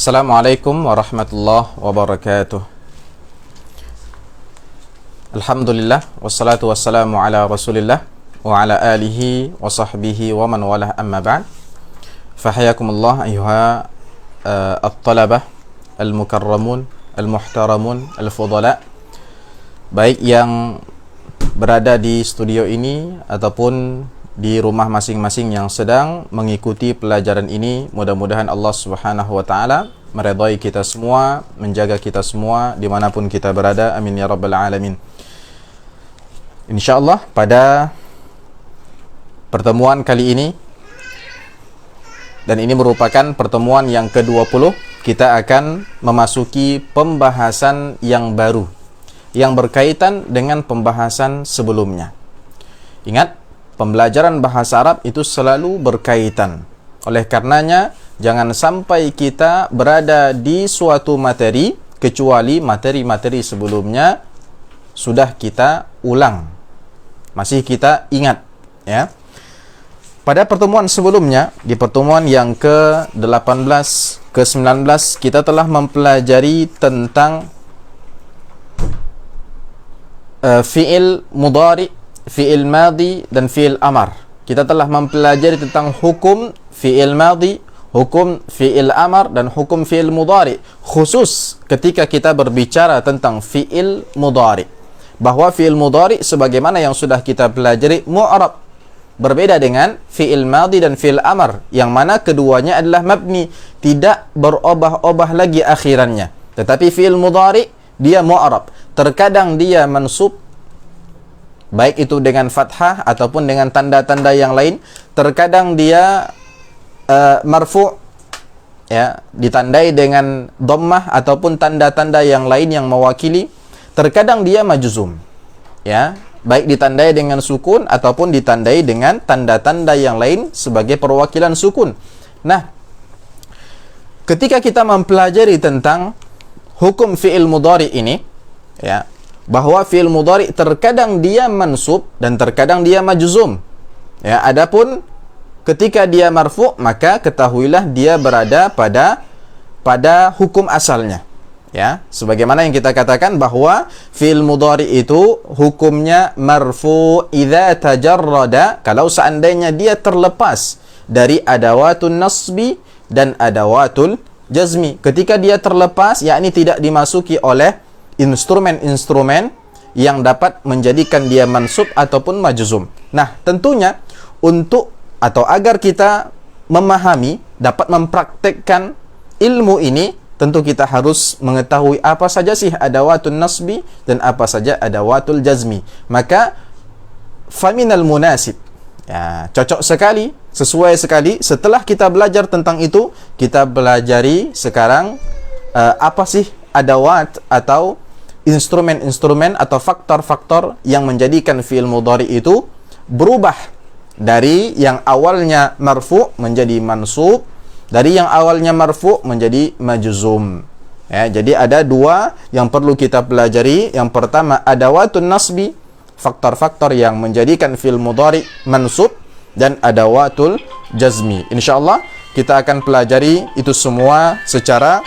Assalamualaikum warahmatullahi wabarakatuh. Alhamdulillah wassalatu wassalamu ala Rasulillah wa ala alihi wa sahbihi wa man walah, amma ba'd. Fahayakumullah ayuha at-talabah al-mukarramun al-muhtaramun al-fudala, baik yang berada di studio ini ataupun di rumah masing-masing yang sedang mengikuti pelajaran ini. Mudah-mudahan Allah Subhanahu wa ta'ala meridai kita semua, menjaga kita semua dimanapun kita berada. Amin ya rabbal alamin. InsyaAllah pada pertemuan kali ini, dan ini merupakan pertemuan yang ke-20, kita akan memasuki pembahasan yang baru yang berkaitan dengan pembahasan sebelumnya. Ingat, pembelajaran bahasa Arab itu selalu berkaitan. Oleh karenanya, jangan sampai kita berada di suatu materi kecuali materi-materi sebelumnya sudah kita ulang, masih kita ingat, ya. Pada pertemuan sebelumnya, di pertemuan yang ke-18, ke-19, kita telah mempelajari tentang fi'il mudhari, fi'il madhi dan fi'il amar. Kita telah mempelajari tentang hukum fi'il madhi, hukum fi'il amar dan hukum fi'il mudhari, khusus ketika kita berbicara tentang fi'il mudhari, bahwa fi'il mudhari sebagaimana yang sudah kita pelajari mu'rab, berbeda dengan fi'il madhi dan fi'il amar, yang mana keduanya adalah mabni, tidak berubah-ubah lagi akhirannya. Tetapi fi'il mudhari dia mu'rab, terkadang dia mansub, baik itu dengan fathah ataupun dengan tanda-tanda yang lain. Terkadang dia marfu', ya, ditandai dengan dhammah ataupun tanda-tanda yang lain yang mewakili. Terkadang dia majzum, ya, baik ditandai dengan sukun ataupun ditandai dengan tanda-tanda yang lain sebagai perwakilan sukun. Nah, ketika kita mempelajari tentang hukum fi'il mudhari ini, ya, bahwa fi'il mudhari terkadang dia mansub dan terkadang dia majzum. Ya, adapun ketika dia marfu', maka ketahuilah dia berada pada hukum asalnya. Ya, sebagaimana yang kita katakan bahwa fi'il mudhari itu hukumnya marfu' idza tajarrada, kalau seandainya dia terlepas dari adawatun nasbi dan adawatul jazmi. Ketika dia terlepas, yakni tidak dimasuki oleh instrumen-instrumen yang dapat menjadikan dia mansub ataupun majzum. Nah, tentunya untuk atau agar kita memahami, dapat mempraktekkan ilmu ini, tentu kita harus mengetahui apa saja sih adawatun nasbi dan apa saja adawatul jazmi. Maka faminal munasib, ya, cocok sekali, sesuai sekali setelah kita belajar tentang itu, kita belajari sekarang apa sih adawat atau instrumen-instrumen atau faktor-faktor yang menjadikan fi'il mudhari itu berubah dari yang awalnya marfu' menjadi mansub, dari yang awalnya marfu' menjadi majzum. Ya, jadi ada dua yang perlu kita pelajari. Yang pertama adawatun nasbi, faktor-faktor yang menjadikan fi'il mudhari mansub, dan adawatul jazmi. Insyaallah kita akan pelajari itu semua secara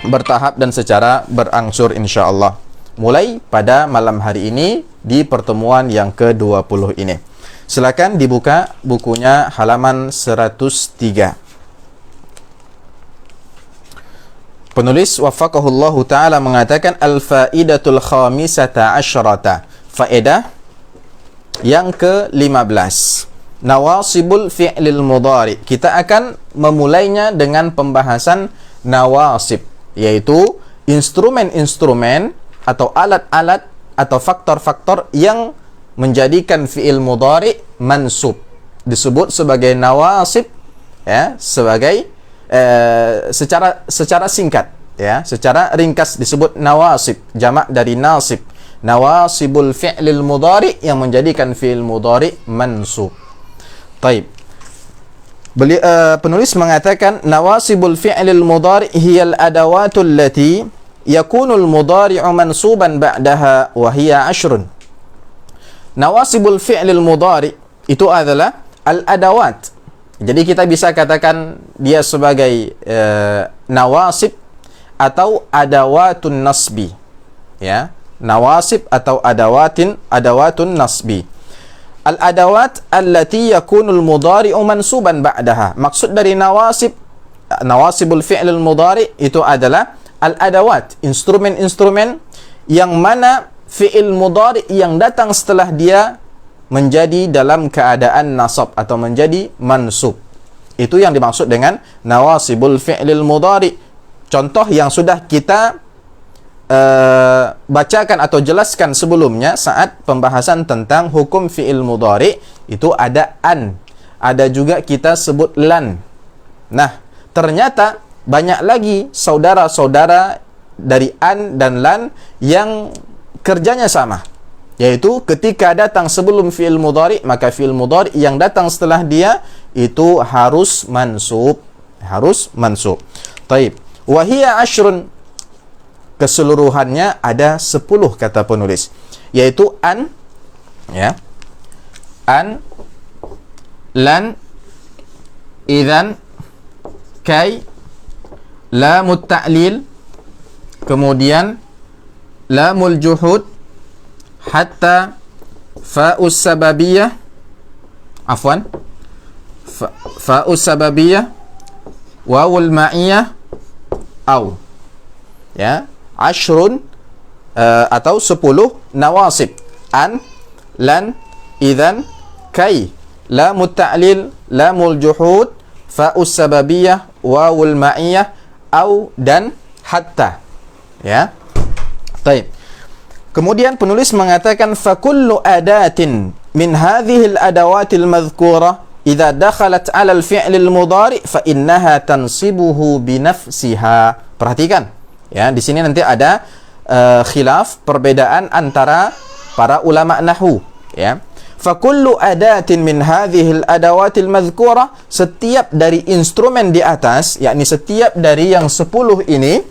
bertahap dan secara berangsur insyaallah, mulai pada malam hari ini di pertemuan yang ke-20 ini. Silakan dibuka bukunya halaman 103. Penulis waffaqahullahu ta'ala mengatakan al-faidatul khamisata asyrata, faedah yang ke-15, nawasibul fi'lil mudhari. Kita akan memulainya dengan pembahasan nawasib, yaitu instrumen-instrumen atau alat-alat atau faktor-faktor yang menjadikan fi'il mudhari mansub. Disebut sebagai nawasib, ya, sebagai secara singkat, ya, secara ringkas disebut nawasib, jamak dari nasib. Nawasibul fi'lil mudhari, yang menjadikan fi'il mudhari mansub. Taib. Penulis mengatakan nawasibul fi'lil mudhari hiyal adawatul lati yakunul mudhari'u mansuban ba'daha wa hiya ashrun. Nawasibul fi'lil mudhari itu adalah al-adawat Jadi kita bisa katakan dia sebagai nawasib atau adawatun nasbi. Ya, nawasib atau adawatun nasbi. Al-adawat allati yakunul mudhari'u mansuban ba'daha. Maksud dari nawasibul fi'lil mudhari' itu adalah al-adawat, instrumen-instrumen yang mana fi'il mudhari' yang datang setelah dia menjadi dalam keadaan nasab atau menjadi mansub. Itu yang dimaksud dengan nawasibul fi'lil mudhari'. Contoh yang sudah kita bacakan atau jelaskan sebelumnya saat pembahasan tentang hukum fi'il mudhari, itu ada an, ada juga kita sebut lan. Nah, ternyata banyak lagi saudara-saudara dari an dan lan yang kerjanya sama, yaitu ketika datang sebelum fi'il mudhari, maka fi'il mudhari yang datang setelah dia itu harus mansub, Taib. Wa hiya ashrun, keseluruhannya ada 10 kata penulis, yaitu an, ya, an, lan, idzan, kai, lamut ta'lil, kemudian lamul juhud, hatta, fa'us sababiyah, fa'us sababiyah, wawul ma'iyah, au. Ya, ashrun atau 10 nawasib. An, lan, idzan, kai, lamut ta'lil, lamul juhud, fa'us sababiyah, wawul ma'iyah, au, dan hatta. Ya. Baik. Kemudian penulis mengatakan fakullu adatin min hadhihi al-adawatil madhkurah idza dakhalat 'ala al-fi'l al-mudhari fa innaha tansibuhu bi nafsiha. Perhatikan. Ya, di sini nanti ada khilaf, perbedaan antara para ulama nahwu, ya. Fa kullu adatin min hadhihi al-adawatil madhkurah, setiap dari instrumen di atas, yakni setiap dari yang 10 ini,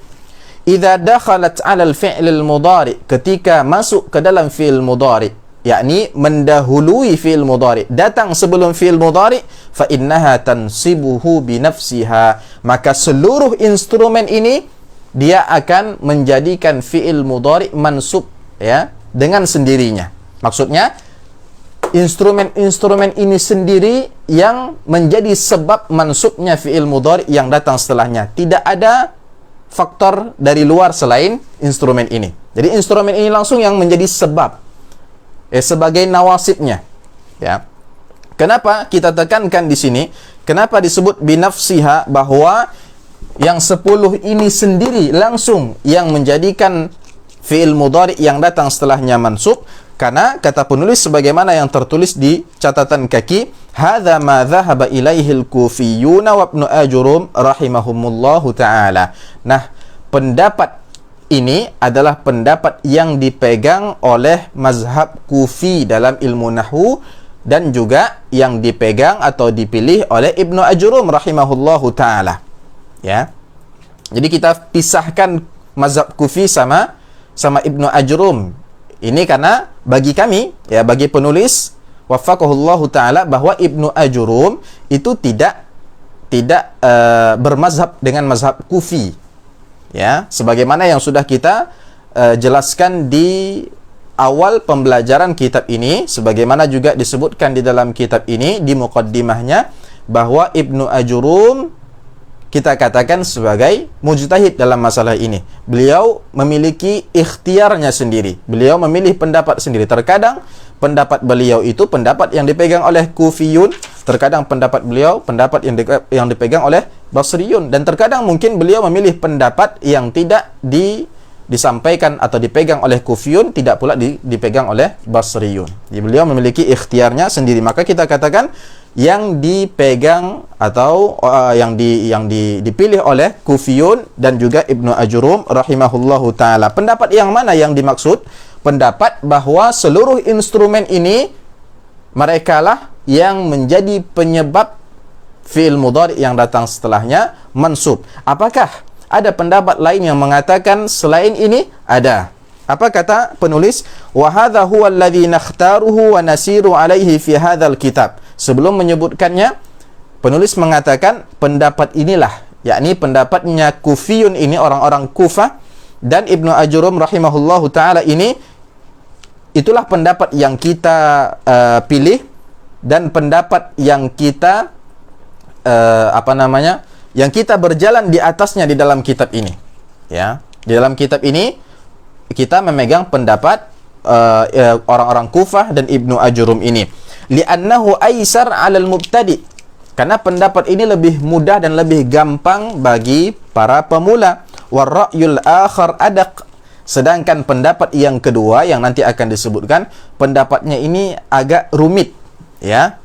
idza dakhalat 'ala al-fi'l al-mudhari, ketika masuk ke dalam fi'il mudhari, yakni mendahului fi'il mudhari, datang sebelum fi'il mudhari, fa innaha tansibuhu bi nafsiha, maka seluruh instrumen ini dia akan menjadikan fi'il mudhari mansub, ya, dengan sendirinya. Maksudnya instrumen-instrumen ini sendiri yang menjadi sebab mansubnya fi'il mudhari yang datang setelahnya. Tidak ada faktor dari luar selain instrumen ini. Jadi instrumen ini langsung yang menjadi sebab, sebagai nawasibnya, ya. Kenapa kita tekankan di sini? Kenapa disebut binafsiha, bahwa yang 10 ini sendiri langsung yang menjadikan fi'il mudhari yang datang setelahnya mansub? Karena kata penulis sebagaimana yang tertulis di catatan kaki, hadza ma dhahaba ilaihi al-kufiyyun wa ibnu ajrum rahimahumullahu taala. Nah, pendapat ini adalah pendapat yang dipegang oleh mazhab Kufi dalam ilmu nahwu, dan juga yang dipegang atau dipilih oleh Ibnu Ajrum rahimahullahu taala. Ya. Jadi kita pisahkan mazhab Kufi sama Ibnu Ajrum. Ini karena bagi kami, ya, bagi penulis waffaqahullahu taala, bahwa Ibnu Ajrum itu tidak bermazhab dengan mazhab Kufi. Ya, sebagaimana yang sudah kita jelaskan di awal pembelajaran kitab ini, sebagaimana juga disebutkan di dalam kitab ini di muqaddimahnya, bahwa Ibnu Ajrum kita katakan sebagai mujtahid dalam masalah ini. Beliau memiliki ikhtiarnya sendiri. Beliau memilih pendapat sendiri. Terkadang pendapat beliau itu pendapat yang dipegang oleh Kufiyun, terkadang pendapat beliau pendapat yang dipegang oleh Basriyun, dan terkadang mungkin beliau memilih pendapat yang tidak disampaikan atau dipegang oleh Kufiyun, tidak pula dipegang oleh Basriyun. Jadi beliau memiliki ikhtiarnya sendiri. Maka kita katakan yang dipegang atau yang dipilih oleh Kufiyun dan juga Ibnu Ajrum rahimahullahu taala. Pendapat yang mana yang dimaksud? Pendapat bahwa seluruh instrumen ini merekalah yang menjadi penyebab fi'il mudhari yang datang setelahnya mansub. Apakah ada pendapat lain yang mengatakan selain ini? Ada. Apa kata penulis? Wa hadza huwa alladhi nakhtaruhu wa nasiru alaihi fi hadzal kitab. Sebelum menyebutkannya, Penulis mengatakan pendapat inilah, yakni pendapatnya Kufiyun ini, orang-orang Kufah, dan Ibnu Ajurum rahimahullahu ta'ala ini, itulah pendapat yang kita pilih, dan pendapat yang kita yang kita berjalan di atasnya di dalam kitab ini. Ya, di dalam kitab ini kita memegang pendapat orang-orang Kufah dan Ibnu Ajurum ini. Li'annahu aisar 'alal mubtadi'. Karena pendapat ini lebih mudah dan lebih gampang bagi para pemula. Warra'yul akhar adaq. Sedangkan pendapat yang kedua yang nanti akan disebutkan, pendapatnya ini agak rumit, ya.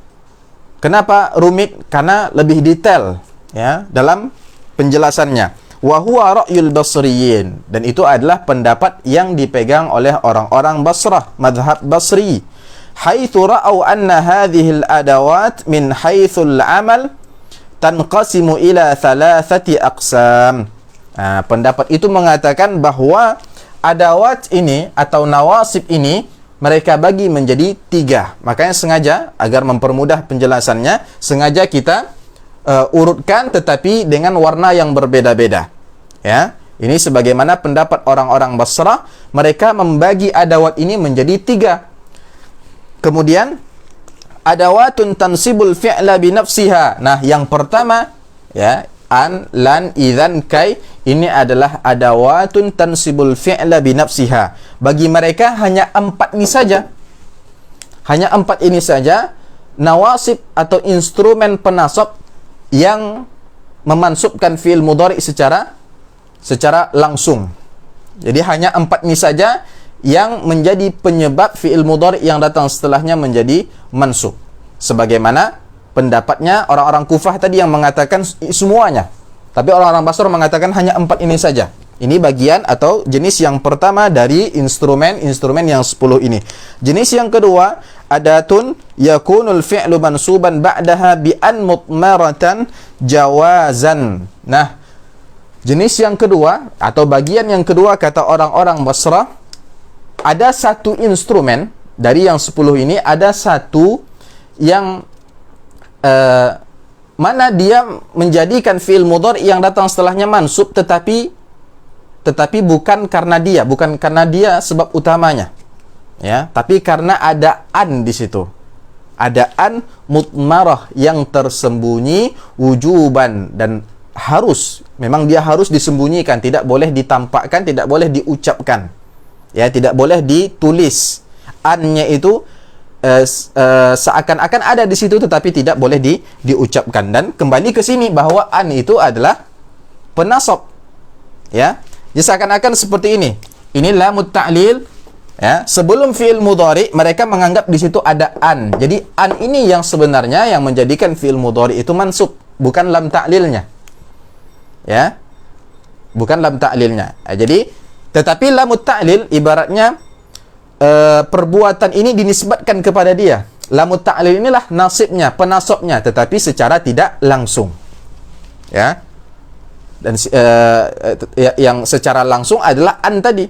Kenapa rumit? Karena lebih detail, ya, dalam penjelasannya. Wa huwa ra'yul basriyin, dan itu adalah pendapat yang dipegang oleh orang-orang Basrah, mazhab Basri. Haitsu ra'au anna hadhihi al-adawat min haitsul amal tanqasimu ila thalathati aqsam. Pendapat itu mengatakan bahwa adawat ini atau nawasib ini mereka bagi menjadi 3. Makanya sengaja agar mempermudah penjelasannya, sengaja kita urutkan tetapi dengan warna yang berbeda-beda. Ya, ini sebagaimana pendapat orang-orang Basrah, mereka membagi adawat ini menjadi 3. Kemudian adawatun tansibul fi'la bi nafsiha. Nah, yang pertama, ya, an, lan, idzan, kai, ini adalah adawatun tansibul fi'la bi nafsiha. Bagi mereka hanya 4 ini saja. Hanya 4 ini saja nawasib atau instrumen penasab yang memansubkan fi'il mudhari secara langsung. Jadi hanya 4 ini saja yang menjadi penyebab fi'il mudhari yang datang setelahnya menjadi mansub. Sebagaimana pendapatnya orang-orang Kufah tadi yang mengatakan semuanya. Tapi orang-orang Basra mengatakan hanya 4 ini saja. Ini bagian atau jenis yang pertama dari instrumen yang 10 ini. Jenis yang kedua, adatun yakunul fi'lu mansuban ba'daha bi an mutmaratan jawazan. Nah, jenis yang kedua atau bagian yang kedua kata orang-orang Basra, ada satu instrumen dari yang 10 ini, ada satu yang mana dia menjadikan fi'il mudhari yang datang setelahnya mansub, tetapi bukan karena dia sebab utamanya, ya, tapi karena ada an di situ, ada an mutmarah yang tersembunyi wujuban, dan memang dia harus disembunyikan, tidak boleh ditampakkan, tidak boleh diucapkan, ya, tidak boleh ditulis. An-nya itu seakan-akan ada di situ tetapi tidak boleh diucapkan. Dan kembali ke sini bahwa an itu adalah penasab, ya. Jadi seakan-akan seperti ini. Ini lamut ta'lil, ya. Sebelum fi'il mudhari mereka menganggap di situ ada an. Jadi an ini yang sebenarnya yang menjadikan fi'il mudhari itu mansub, bukan lam ta'lilnya. Ya. Bukan lam ta'lilnya. Jadi tetapi lamut ta'lil ibaratnya perbuatan ini dinisbatkan kepada dia. Lamut ta'lil inilah nasibnya, penasabnya, tetapi secara tidak langsung, ya. Dan yang secara langsung adalah an tadi,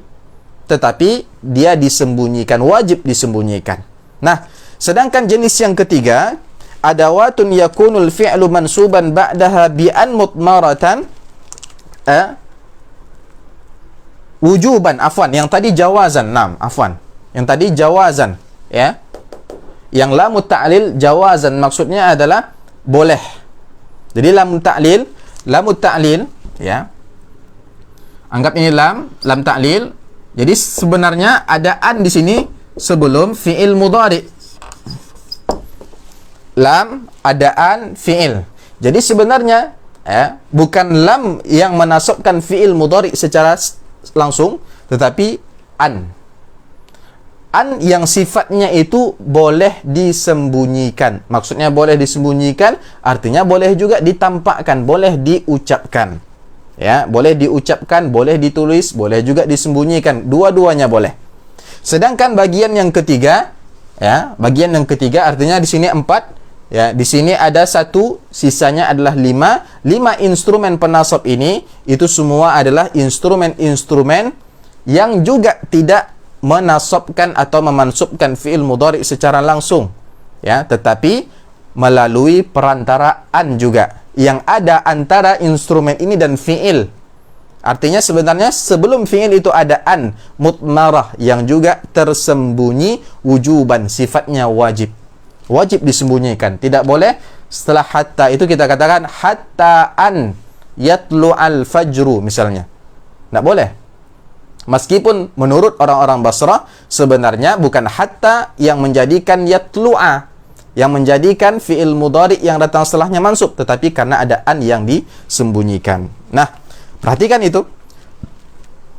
tetapi dia disembunyikan, wajib disembunyikan. Nah, sedangkan jenis yang ketiga, adawatun yakunul fi'lu mansuban ba'daha bi an mutmaratan wujuban, yang tadi jawazan, yang tadi jawazan, ya. Yang lamut ta'lil jawazan maksudnya adalah boleh. Jadi lamut ta'lil, ya. Anggap ini lam ta'lil. Jadi sebenarnya ada an di sini sebelum fi'il mudhari. Lam, ada an, fi'il. Jadi sebenarnya, ya, bukan lam yang menasabkan fi'il mudhari secara langsung, tetapi an yang sifatnya itu boleh disembunyikan. Maksudnya boleh disembunyikan, artinya boleh juga ditampakkan, boleh diucapkan, ya, boleh diucapkan, boleh ditulis, boleh juga disembunyikan, dua-duanya boleh. Sedangkan bagian yang ketiga, ya, bagian yang ketiga artinya di sini 4, ya, di sini ada 1, sisanya adalah 5 instrumen penasab ini, itu semua adalah instrumen-instrumen yang juga tidak menasabkan atau memansubkan fi'il mudhari secara langsung, ya, tetapi melalui perantaraan juga yang ada antara instrumen ini dan fi'il. Artinya sebenarnya sebelum fi'il itu ada an mutmarah yang juga tersembunyi wujuban, sifatnya wajib. Wajib disembunyikan. Tidak boleh setelah hatta itu kita katakan hatta an yatlu'al fajru misalnya. Tidak boleh. Meskipun menurut orang-orang Basrah sebenarnya bukan hatta yang menjadikan yatlu'a, yang menjadikan fi'il mudhari yang datang setelahnya mansub, tetapi karena ada an yang disembunyikan. Nah, perhatikan itu.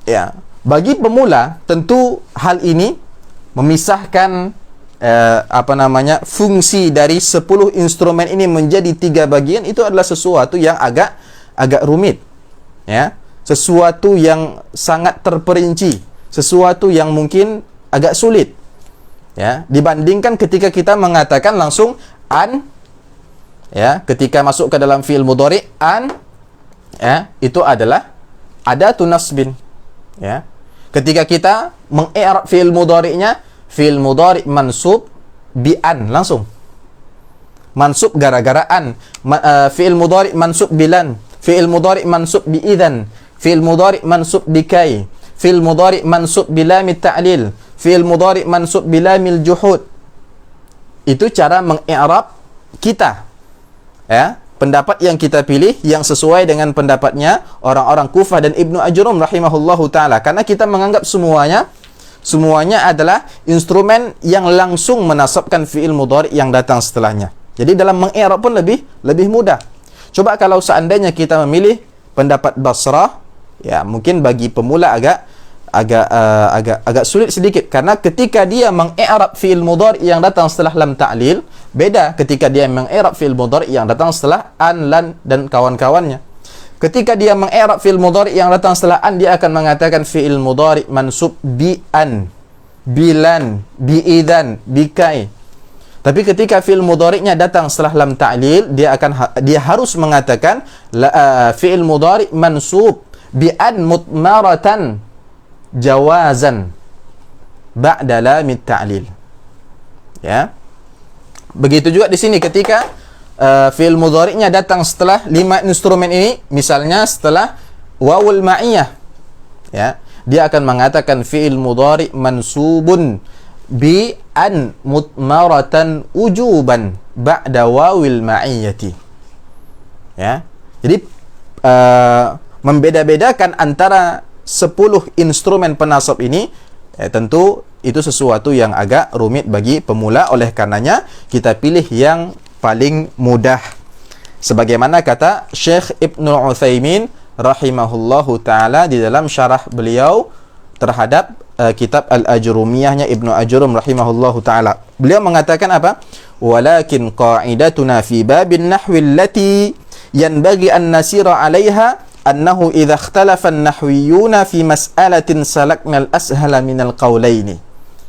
Ya, bagi pemula tentu hal ini memisahkan fungsi dari 10 instrumen ini menjadi 3 bagian itu adalah sesuatu yang agak rumit. Ya, sesuatu yang sangat terperinci, sesuatu yang mungkin agak sulit. Ya, dibandingkan ketika kita mengatakan langsung an, ya, ketika masuk ke dalam fi'il mudhari an, ya, itu adalah adatun nasbin. Ya, ketika kita mengi'rab fi'il mudhari'nya, fi'il mudhari' mansub bi an langsung. Mansub gara-gara an. Fi'il mudhari' mansub bilan, fi'il mudhari' mansub bi idzan, fi'il mudhari' mansub bi kai, fi'il mudhari' mansub bi lamit ta'lil, fi'il mudhari' mansub bilamil juhud. Itu cara mengi'rab kita. Ya, pendapat yang kita pilih yang sesuai dengan pendapatnya orang-orang Kufah dan Ibnu Ajrum rahimahullahu taala, karena kita menganggap semuanya adalah instrumen yang langsung menasabkan fi'il mudhari' yang datang setelahnya. Jadi dalam mengi'rab pun lebih mudah. Coba kalau seandainya kita memilih pendapat Basrah, ya mungkin bagi pemula agak sulit sedikit, karena ketika dia mengi'rab fi'il mudhari' yang datang setelah lam ta'lil beda ketika dia mengi'rab fi'il mudhari' yang datang setelah an, lan dan kawan-kawannya. Ketika dia mengi'rab fi'il mudhari' yang datang setelah an, dia akan mengatakan fi'il mudhari' mansub bi an, bilan, bi idzan, bi kai. Tapi ketika fi'il mudhari'nya datang setelah lam ta'lil, dia harus mengatakan fi'il mudhari' mansub bi an mutmaratan jawazan ba'da lamit ta'lil. Ya. Begitu juga di sini ketika fi'il mudhari'nya datang setelah 5 instrumen ini, misalnya setelah wawul ma'iyah. Ya, dia akan mengatakan fi'il mudhari' mansubun bi an mutmaratan ujuban ba'da wawil ma'iyati. Ya. Jadi membeda-bedakan antara 10 instrumen penasab ini, tentu itu sesuatu yang agak rumit bagi pemula. Oleh karenanya kita pilih yang paling mudah. Sebagaimana kata Syekh Ibnu Utsaimin rahimahullahu taala di dalam syarah beliau terhadap kitab Al-Ajrumiyahnya Ibnu Ajrum rahimahullahu taala. Beliau mengatakan apa? Walakin qa'idatuna fi babin nahwi allati yanbaghi an nasira 'alaiha annahu idza ikhtalafa an-nahwiyyuna fi mas'alatin salakna al-ashala min al-qawlaini.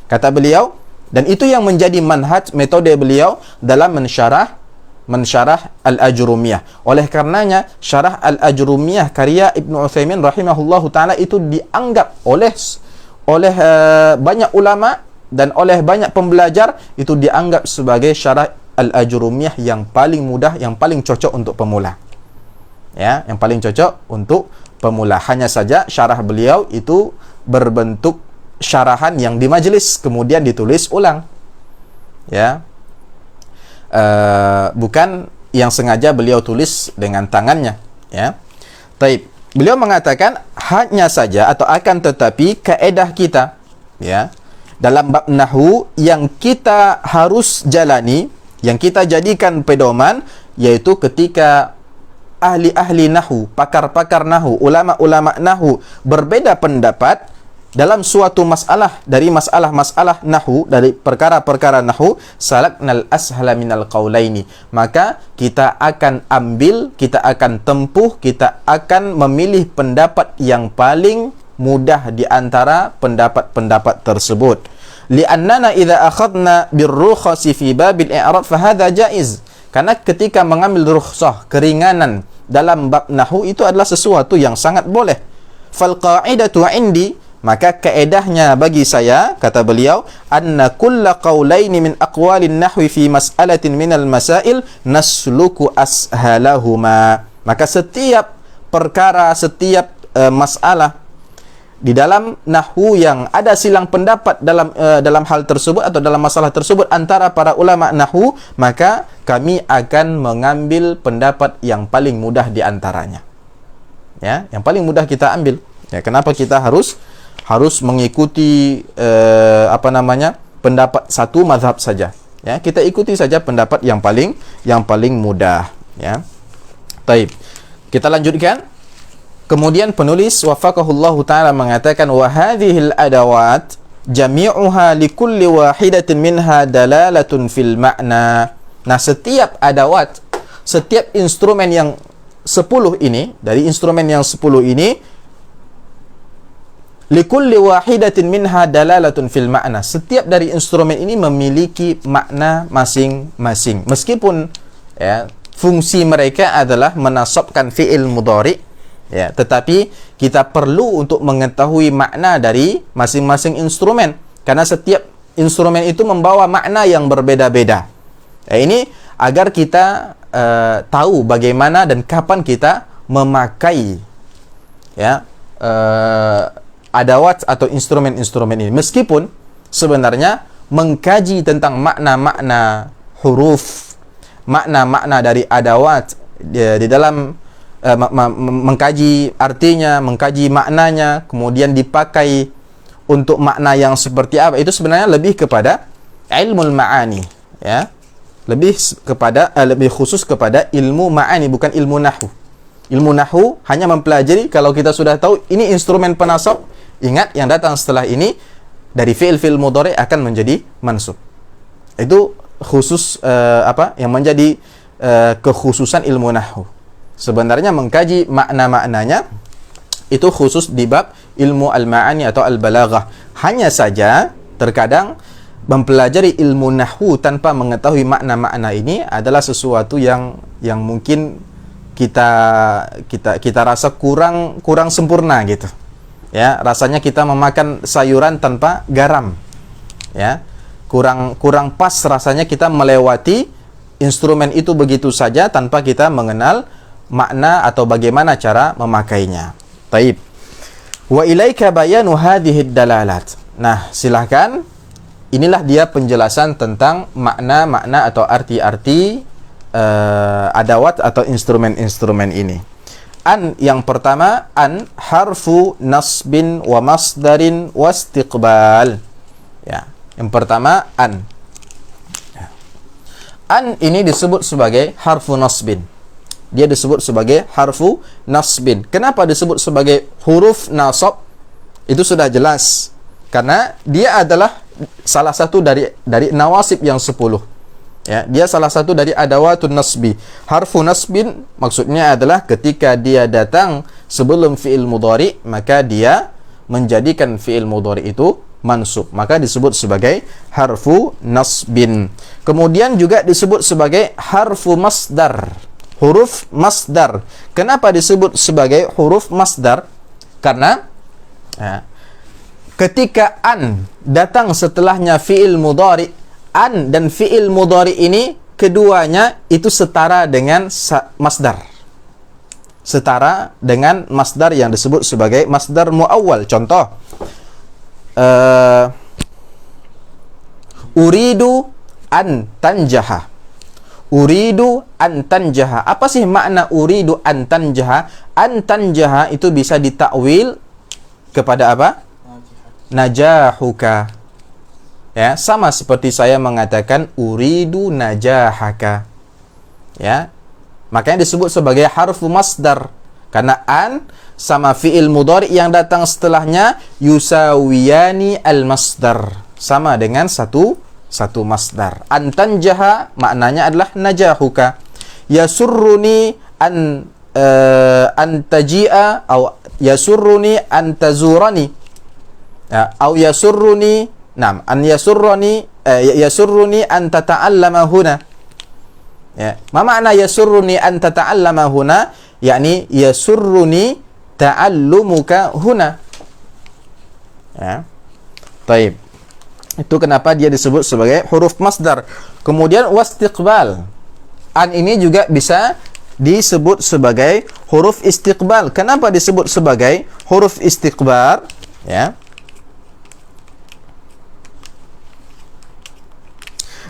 Kata beliau, dan itu yang menjadi manhaj metode beliau dalam mensyarah Al-Ajrumiyah. Oleh karenanya syarah Al-Ajrumiyah karya Ibnu Utsaimin rahimahullahu taala itu dianggap oleh banyak ulama dan oleh banyak pembelajar itu dianggap sebagai syarah Al-Ajrumiyah yang paling mudah, yang paling cocok untuk pemula. Ya, yang paling cocok untuk pemula. Hanya saja syarah beliau itu berbentuk syarahan yang di majelis kemudian ditulis ulang. Ya. Bukan yang sengaja beliau tulis dengan tangannya, ya. Taib. Beliau mengatakan hanya saja atau akan tetapi kaedah kita, ya, dalam bab nahwu yang kita harus jalani, yang kita jadikan pedoman, yaitu ketika ahli-ahli nahwu, pakar-pakar nahwu, ulama-ulama nahwu berbeda pendapat dalam suatu masalah dari masalah-masalah nahwu, dari perkara-perkara nahwu, salaknal ashala minal qaulaini, maka kita akan ambil, kita akan tempuh, kita akan memilih pendapat yang paling mudah di antara pendapat-pendapat tersebut. Li'annana idza akhadna birrukhasi fi babil i'rab fa hadza jaiz. Karena ketika mengambil rukhsah, keringanan dalam bab nahwu itu adalah sesuatu yang sangat boleh. Fal qa'idatu 'indi Maka kaedahnya bagi saya, kata beliau, anna kulla qawlaini min aqwalin nahwi fi mas'alatin minal masail nasluku ashalahuma. Maka setiap perkara, setiap masalah di dalam nahwu yang ada silang pendapat dalam hal tersebut atau dalam masalah tersebut antara para ulama nahwu, maka kami akan mengambil pendapat yang paling mudah di antaranya. Ya, yang paling mudah kita ambil. Ya, kenapa kita harus mengikuti pendapat satu mazhab saja? Ya, kita ikuti saja pendapat yang paling mudah. Ya, taib. Kita lanjutkan. Kemudian penulis wafaqahullahu ta'ala mengatakan wa hadhil adawat jami'uha likulli wahidatin minha dalalatun fil ma'na. Nah, setiap adawat, setiap instrumen yang 10 ini, dari instrumen yang 10 ini, likulli wahidatin minha dalalatun fil ma'na. Setiap dari instrumen ini memiliki makna masing-masing. Meskipun ya, fungsi mereka adalah menasabkan fi'il mudhari, ya, tetapi kita perlu untuk mengetahui makna dari masing-masing instrumen, karena setiap instrumen itu membawa makna yang berbeda-beda. Ya, ini agar kita tahu bagaimana dan kapan kita memakai ya adawat atau instrumen-instrumen ini. Meskipun sebenarnya mengkaji tentang makna-makna huruf, makna-makna dari adawat di dalam mengkaji artinya, mengkaji maknanya, kemudian dipakai untuk makna yang seperti apa, itu sebenarnya lebih kepada ilmu ma'ani, ya, lebih khusus kepada ilmu ma'ani, bukan ilmu nahwu. Ilmu nahwu hanya mempelajari kalau kita sudah tahu ini instrumen penasab, ingat yang datang setelah ini dari fi'il mudhari akan menjadi mansub. Itu khusus yang menjadi kekhususan ilmu nahwu. Sebenarnya mengkaji makna-maknanya itu khusus di bab ilmu al-ma'ani atau al-balaghah. Hanya saja terkadang mempelajari ilmu nahwu tanpa mengetahui makna-makna ini adalah sesuatu yang mungkin kita rasa kurang sempurna gitu. Ya, rasanya kita memakan sayuran tanpa garam. Ya. Kurang pas rasanya kita melewati instrumen itu begitu saja tanpa kita mengenal makna atau bagaimana cara memakainya. Taib. Wa ilaika bayanu hadhihi dalalat. Nah, silahkan. Inilah dia penjelasan tentang makna-makna atau arti-arti adawat atau instrumen-instrumen ini. An yang pertama, an harfu nasbin wa masdarin wa istiqbal. Ya, yang pertama an. Ya. An ini disebut sebagai harfu nasbin. Dia disebut sebagai harfu nasbin. Kenapa disebut sebagai huruf nasab? Itu sudah jelas. Karena dia adalah salah satu dari nawasib yang 10. Ya, dia salah satu dari adawatun nasbi. Harfu nasbin maksudnya adalah ketika dia datang sebelum fi'il mudhari, maka dia menjadikan fi'il mudhari itu mansub. Maka disebut sebagai harfu nasbin. Kemudian juga disebut sebagai harfu masdar. Huruf masdar. Kenapa disebut sebagai huruf masdar? Karena ya, ketika an datang setelahnya fi'il mudhari, an dan fi'il mudhari ini keduanya itu setara dengan masdar. Setara dengan masdar yang disebut sebagai masdar muawwal. Contoh, uridu an tanjaha. Uridu an tanjaha. Apa sih makna uridu an tanjaha? An tanjaha itu bisa ditakwil kepada apa? Najahuka. Ya, sama seperti saya mengatakan uridu najahaka. Ya. Makanya disebut sebagai harfu masdar. Karena an sama fi'il mudhari yang datang setelahnya yusawiyani al-masdar. Sama dengan satu masdar. An tanjaha maknanya adalah najahuka. Yasurruni an taji'a atau yasurruni an tazurani. Ya, au yasurruni, an yasurruni an tata'allama huna. Ya, ma makna yasurruni an tata'allama huna? yakni yasurruni ta'allumuka huna. Ya. Taib. Itu kenapa dia disebut sebagai huruf masdar. Kemudian wastiqbal. An ini juga bisa disebut sebagai huruf istiqbal. Kenapa disebut sebagai huruf istiqbal? Ya.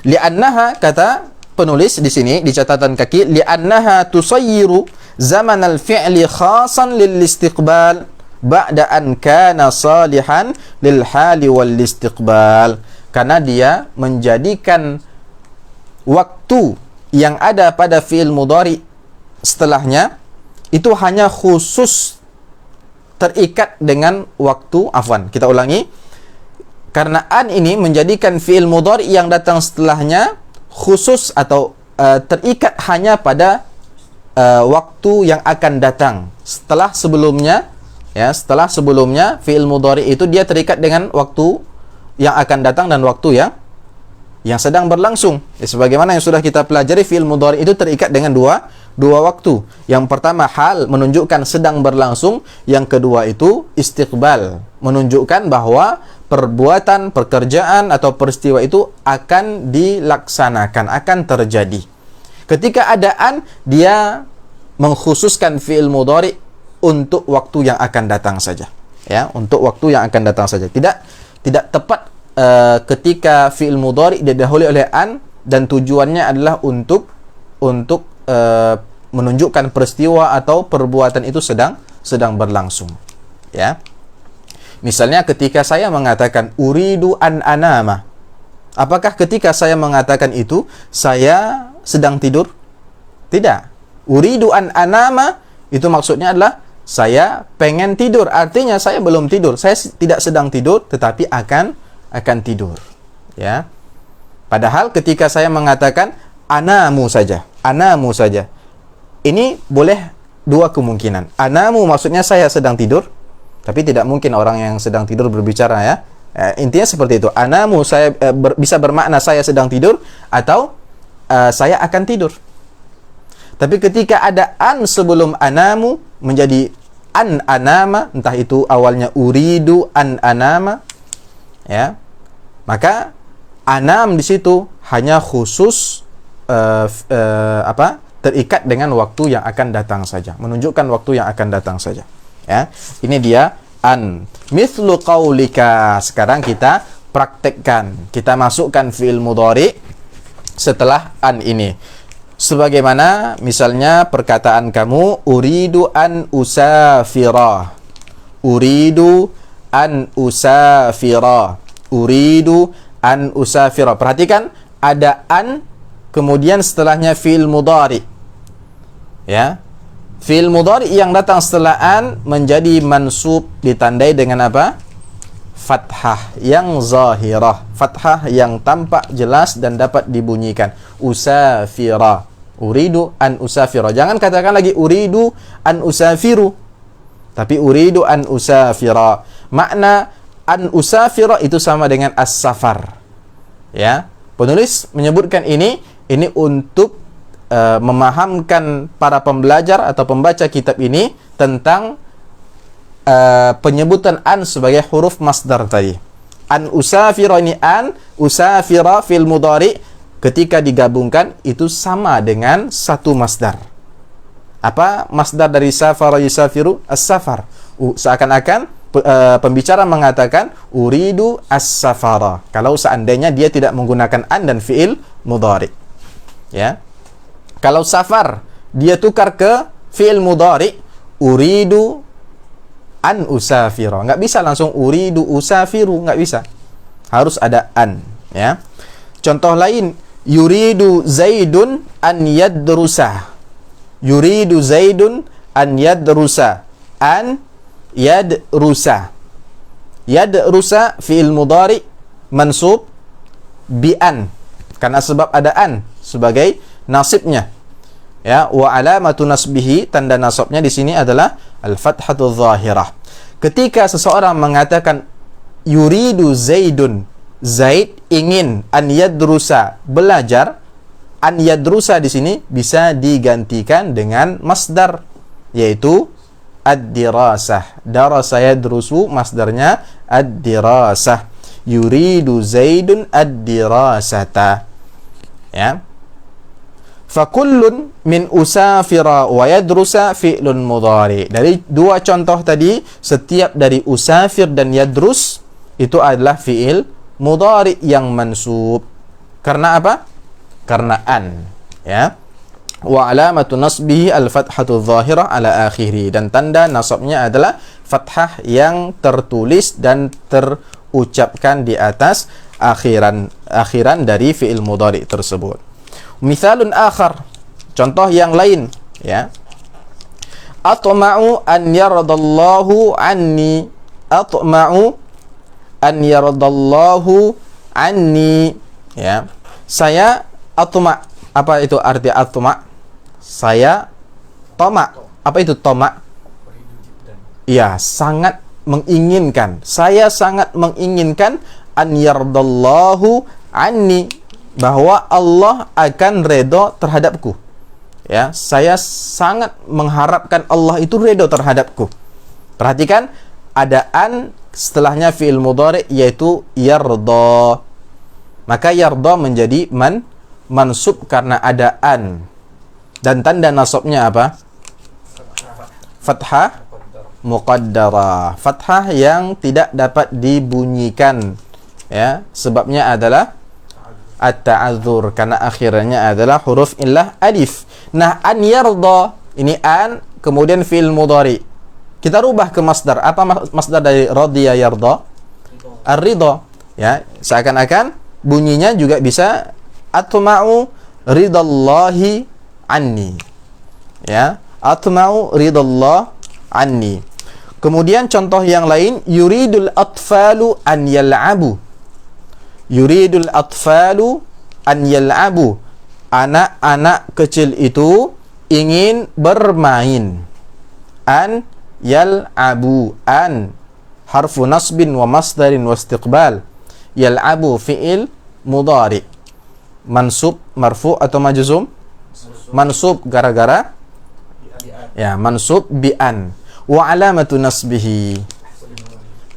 Li'annaha, kata penulis di sini di catatan kaki, li'annaha tusayyiru zaman al-fi'li khasan lil istiqbal ba'da an kana salihan lil hali wal istiqbal. Karena dia menjadikan waktu yang ada pada fi'il mudhari setelahnya itu hanya khusus terikat dengan waktu, afwan, kita ulangi. Karena an ini menjadikan fi'il mudhari yang datang setelahnya khusus atau terikat hanya pada waktu yang akan datang. Setelah sebelumnya, ya, setelah sebelumnya fi'il mudhari itu dia terikat dengan waktu yang akan datang dan waktu yang sedang berlangsung. Sebagaimana yang sudah kita pelajari, fi'il mudhari itu terikat dengan dua waktu. Yang pertama hal, menunjukkan sedang berlangsung. Yang kedua itu istiqbal, menunjukkan bahwa perbuatan, pekerjaan atau peristiwa itu akan dilaksanakan, akan terjadi. Ketika ada an, dia mengkhususkan fi'il mudhari untuk waktu yang akan datang saja. Ya, untuk waktu yang akan datang saja. Tidak tepat ketika fi'il mudhari didahului oleh an dan tujuannya adalah untuk menunjukkan peristiwa atau perbuatan itu sedang berlangsung. Ya. Misalnya ketika saya mengatakan uridu an anama, apakah ketika saya mengatakan itu saya sedang tidur? Tidak. Uridu an anama itu maksudnya adalah saya pengen tidur, artinya saya belum tidur. Saya tidak sedang tidur tetapi akan tidur. Ya. Padahal ketika saya mengatakan anamu saja, ini boleh dua kemungkinan. Anamu maksudnya saya sedang tidur, tapi tidak mungkin orang yang sedang tidur berbicara, ya. Intinya seperti itu. Anamu saya bisa bermakna saya sedang tidur atau saya akan tidur. Tapi ketika ada an sebelum anamu menjadi an anama, entah itu awalnya uridu an anama, ya, maka anam di situ hanya khusus terikat dengan waktu yang akan datang saja, menunjukkan waktu yang akan datang saja. Ya, ini dia an. Mithlu qaulika. Sekarang kita praktekkan. Kita masukkan fi'il mudhari setelah an ini. Sebagaimana misalnya perkataan kamu uridu an usafira. Uridu an usafira. Uridu an usafira. Perhatikan ada an kemudian setelahnya fi'il mudhari. Ya. Fi'il mudhari yang datang setelah an menjadi mansub, ditandai dengan apa? Fathah yang zahirah, fathah yang tampak jelas dan dapat dibunyikan. Usafira. Uridu an usafira. Jangan katakan lagi uridu an usafiru, tapi uridu an usafira. Makna an usafira itu sama dengan as-safar. Ya. Penulis menyebutkan ini untuk memahamkan para pembelajar atau pembaca kitab ini tentang penyebutan an sebagai huruf masdar tadi. An usafira ini an, usafira fil mudhari ketika digabungkan itu sama dengan satu masdar. Apa masdar dari safara yusafiru? As-safar. Seakan-akan pembicara mengatakan uridu as-safara kalau seandainya dia tidak menggunakan an dan fi'il mudhari. Ya. Kalau safar dia tukar ke fi'il mudhari, uridu an usafira. Enggak bisa langsung uridu usafiru, enggak bisa. Harus ada an, ya. Contoh lain, yuridu zaidun an yadrusa. Yuridu zaidun an yadrusa. An yadrusa. Yadrusa fi'il mudhari mansub bi an. Karena sebab ada an sebagai nasibnya. Ya, wa alamatu nasbihi, tanda nasabnya di sini adalah al-fathatu zahirah. Ketika seseorang mengatakan yuridu zaidun, Zaid ingin an yadrusa, belajar, an yadrusa di sini bisa digantikan dengan masdar yaitu ad-dirasah. Darasa yadrusu, masdarnya ad-dirasah. Yuridu Zaidun ad-dirasata. Ya. Fakullun min usafira wa yadrusa fi'lun mudhari. Dari dua contoh tadi, setiap dari usafir dan yadrus itu adalah fi'il mudhari yang mansub. Karena apa? Karena an. Ya. Wa alamatu nasbihi al-fathatu dhahirah ala akhiri. Dan tanda nasabnya adalah fathah yang tertulis dan terucapkan di atas akhiran dari fi'il mudhari tersebut. Mithalun akhar, contoh yang lain, ya. Atma'u an yardallahu anni. Atma'u an yardallahu anni. Ya. Saya atma'. Apa itu arti atma'? Saya toma'. Apa itu toma'? Iya, sangat menginginkan. Saya sangat menginginkan an yardallahu anni, bahwa Allah akan redha terhadapku. Ya, saya sangat mengharapkan Allah itu redha terhadapku. Perhatikan, ada an setelahnya fi'il mudhari yaitu yarda. Maka yarda menjadi mansub karena ada an. Dan tanda nasabnya apa? Fathah muqaddarah. Fathah yang tidak dapat dibunyikan. Ya, sebabnya adalah at-ta'adzur, karena akhirnya adalah huruf illah alif. Nah, an yarda, ini an, kemudian fi'il mudhari. Kita rubah ke masdar. Apa masdar dari radiya yarda? Ar-ridha. Ya, seakan-akan bunyinya juga bisa atma'u ridallahi anni. Ya, atma'u ridallah anni. Kemudian contoh yang lain, yuridul atfalu an yal'abu. Yuridul atfalu an yal'abu. Anak-anak kecil itu ingin bermain. An yal'abu. An harfu nasbin wa masdarin wa istiqbal. Yal'abu fi'il mudhari. Mansub, marfu atau majzum? Mansub gara-gara ya, mansub bi an. Wa alamatu nasbihi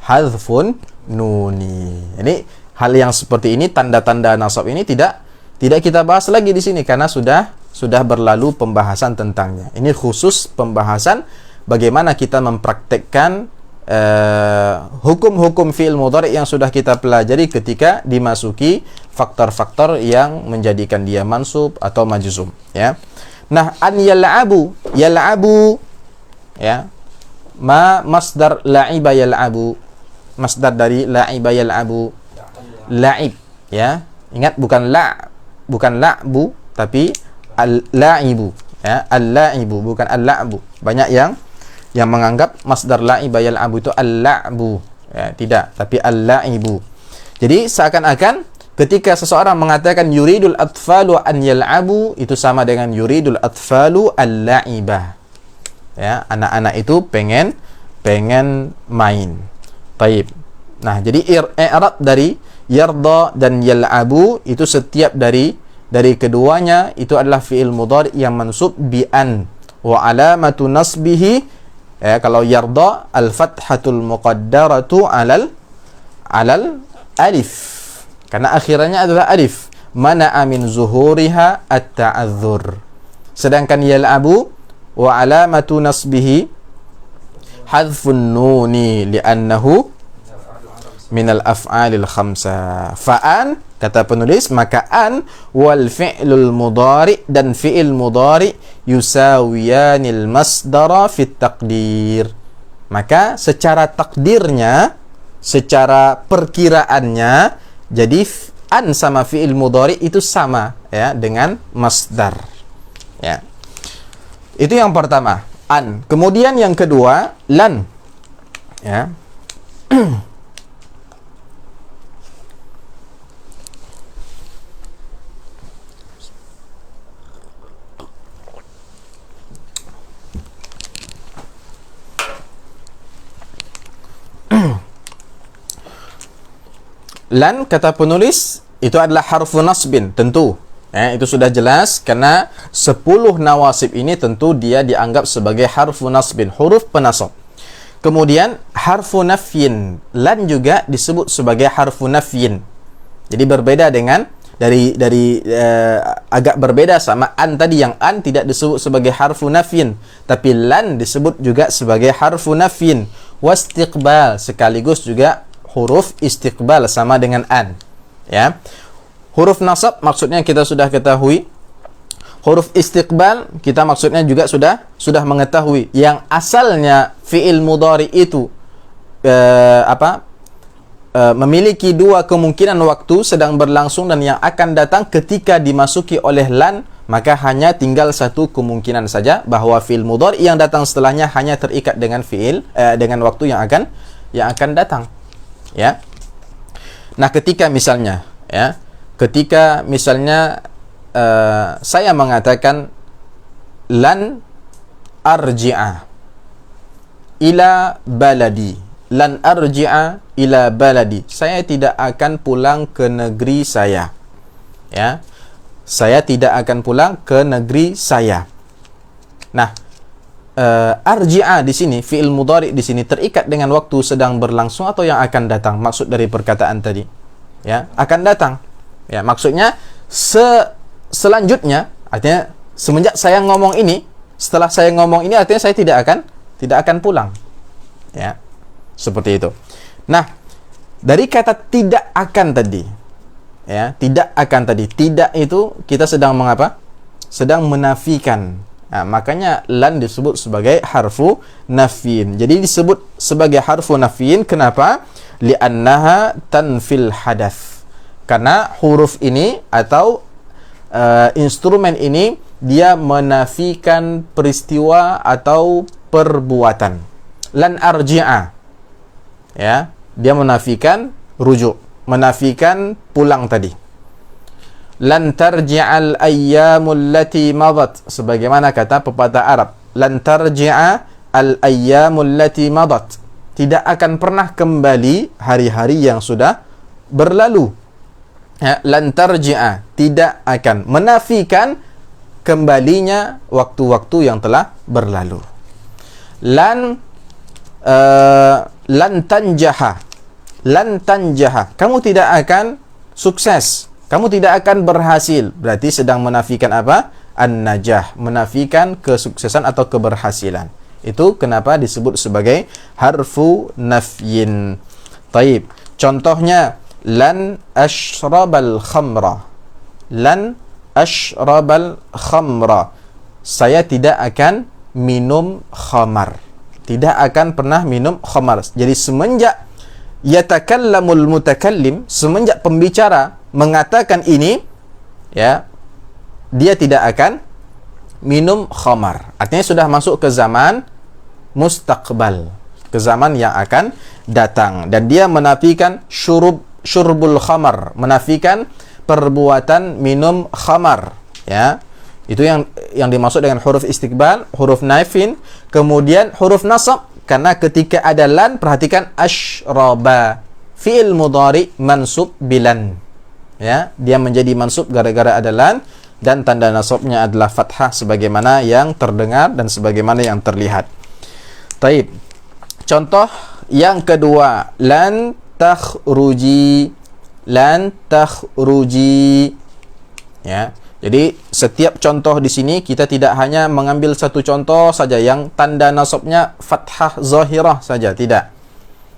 hadfun nuni. Ini hal yang seperti ini, tanda-tanda nasab ini tidak kita bahas lagi di sini karena sudah berlalu pembahasan tentangnya. Ini khusus pembahasan bagaimana kita mempraktekkan hukum-hukum fi'il mudhari yang sudah kita pelajari ketika dimasuki faktor-faktor yang menjadikan dia mansub atau majzum, ya. Nah, an yal'abu, ya. Ma masdar la'iba yal'abu. Masdar dari la'iba yal'abu. La'ib, ya. Ingat, bukan la'bu tapi al-la'ibu, ya. Al-la'ibu bukan al-la'bu. Banyak yang menganggap masdar la'iba yal'abu itu al-la'bu, ya, tidak, tapi al-la'ibu. Jadi seakan-akan ketika seseorang mengatakan yuridul atfalu an yal'abu, itu sama dengan yuridul atfalu al-la'ibah. Ya, anak-anak itu pengen main. Taib. Nah, jadi i'rab dari yarda dan yal'abu itu setiap dari keduanya itu adalah fi'il mudhari yang mansub bi an wa alamatu nasbihi, ya, kalau yarda al-fathatul muqaddaratu alal alif, karena akhirannya adalah alif. Mana'a min zuhuriha at-ta'adzur. Sedangkan yal'abu wa alamatu nasbihi hadfun nuni li'annahu minal af'alil khamsa. Fa'an, kata penulis, maka an wal fi'lul mudhari, dan fi'il mudhari yusawiyanil masdara fit taqdir. Maka secara takdirnya, secara perkiraannya, jadi an sama fi'il mudhari itu sama, ya, dengan masdar, ya. Itu yang pertama, an. Kemudian yang kedua, lan, ya. Lan, kata penulis, itu adalah harfu nasbin, tentu. Itu sudah jelas, karena 10 nawasib ini tentu dia dianggap sebagai harfu nasbin, huruf penasab. Kemudian harfu nafyin, lan juga disebut sebagai harfu nafyin. Jadi berbeda dengan agak berbeda sama an tadi, yang an tidak disebut sebagai harfu nafyin, tapi lan disebut juga sebagai harfu nafyin. Wastiqbal, sekaligus juga huruf istiqbal sama dengan an. Ya. Huruf nasab maksudnya kita sudah ketahui. Huruf istiqbal kita maksudnya juga sudah mengetahui. Yang asalnya fi'il mudhari itu memiliki dua kemungkinan waktu sedang berlangsung dan yang akan datang ketika dimasuki oleh lan, maka hanya tinggal satu kemungkinan saja, bahwa fi'il mudhari yang datang setelahnya hanya terikat dengan dengan waktu yang akan datang. Ya. Nah, ketika misalnya saya mengatakan lan arji'a ila baladi, lan arji'a ila baladi, saya tidak akan pulang ke negeri saya. Ya, saya tidak akan pulang ke negeri saya. Nah, arji'a di sini, fi'il mudhari di sini terikat dengan waktu sedang berlangsung atau yang akan datang. Maksud dari perkataan tadi, ya, akan datang. Ya, maksudnya selanjutnya, artinya semenjak saya ngomong ini, setelah saya ngomong ini, artinya saya tidak akan pulang. Ya, seperti itu. Nah, dari kata tidak akan tadi, ya, tidak akan tadi, tidak itu kita sedang mengapa? Sedang menafikan. Nah, makanya lan disebut sebagai harfu nafyin. Jadi disebut sebagai harfu nafyin. Kenapa? Li'annaha tanfil hadath. Karena huruf ini atau instrumen ini dia menafikan peristiwa atau perbuatan. Lan arji'a, ya, dia menafikan rujuk, menafikan pulang tadi. Lan tarji'al ayyamul lati madat, sebagaimana kata pepatah Arab, lan tarji'a al ayyamul lati madat, tidak akan pernah kembali hari-hari yang sudah berlalu. Ya, lan tarji'a, tidak akan, menafikan kembalinya waktu-waktu yang telah berlalu. Lan tanjaha, lan tanjaha, kamu tidak akan sukses, kamu tidak akan berhasil, berarti sedang menafikan apa? An-najah, menafikan kesuksesan atau keberhasilan. Itu kenapa disebut sebagai harfu nafyin. Taib. Contohnya, lan ashrabal khamra, lan ashrabal khamra, saya tidak akan minum khamar, tidak akan pernah minum khamar. Jadi semenjak yatakallamul mutakallim, semenjak pembicara mengatakan ini, ya, dia tidak akan minum khamar, artinya sudah masuk ke zaman mustaqbal, ke zaman yang akan datang, dan dia menafikan syurbul khamar, menafikan perbuatan minum khamar. Ya, itu yang dimaksud dengan huruf istiqbal, huruf nafin. Kemudian huruf nasab, karena ketika ada lan, perhatikan asyraba, fi'il mudhari mansub bilan. Ya, dia menjadi mansub gara-gara ada lan, dan tanda nasabnya adalah fathah sebagaimana yang terdengar dan sebagaimana yang terlihat. Taib. Contoh yang kedua, lan takhruji, lan takhruji. Ya. Jadi setiap contoh di sini kita tidak hanya mengambil satu contoh saja yang tanda nasabnya fathah zahirah saja, tidak.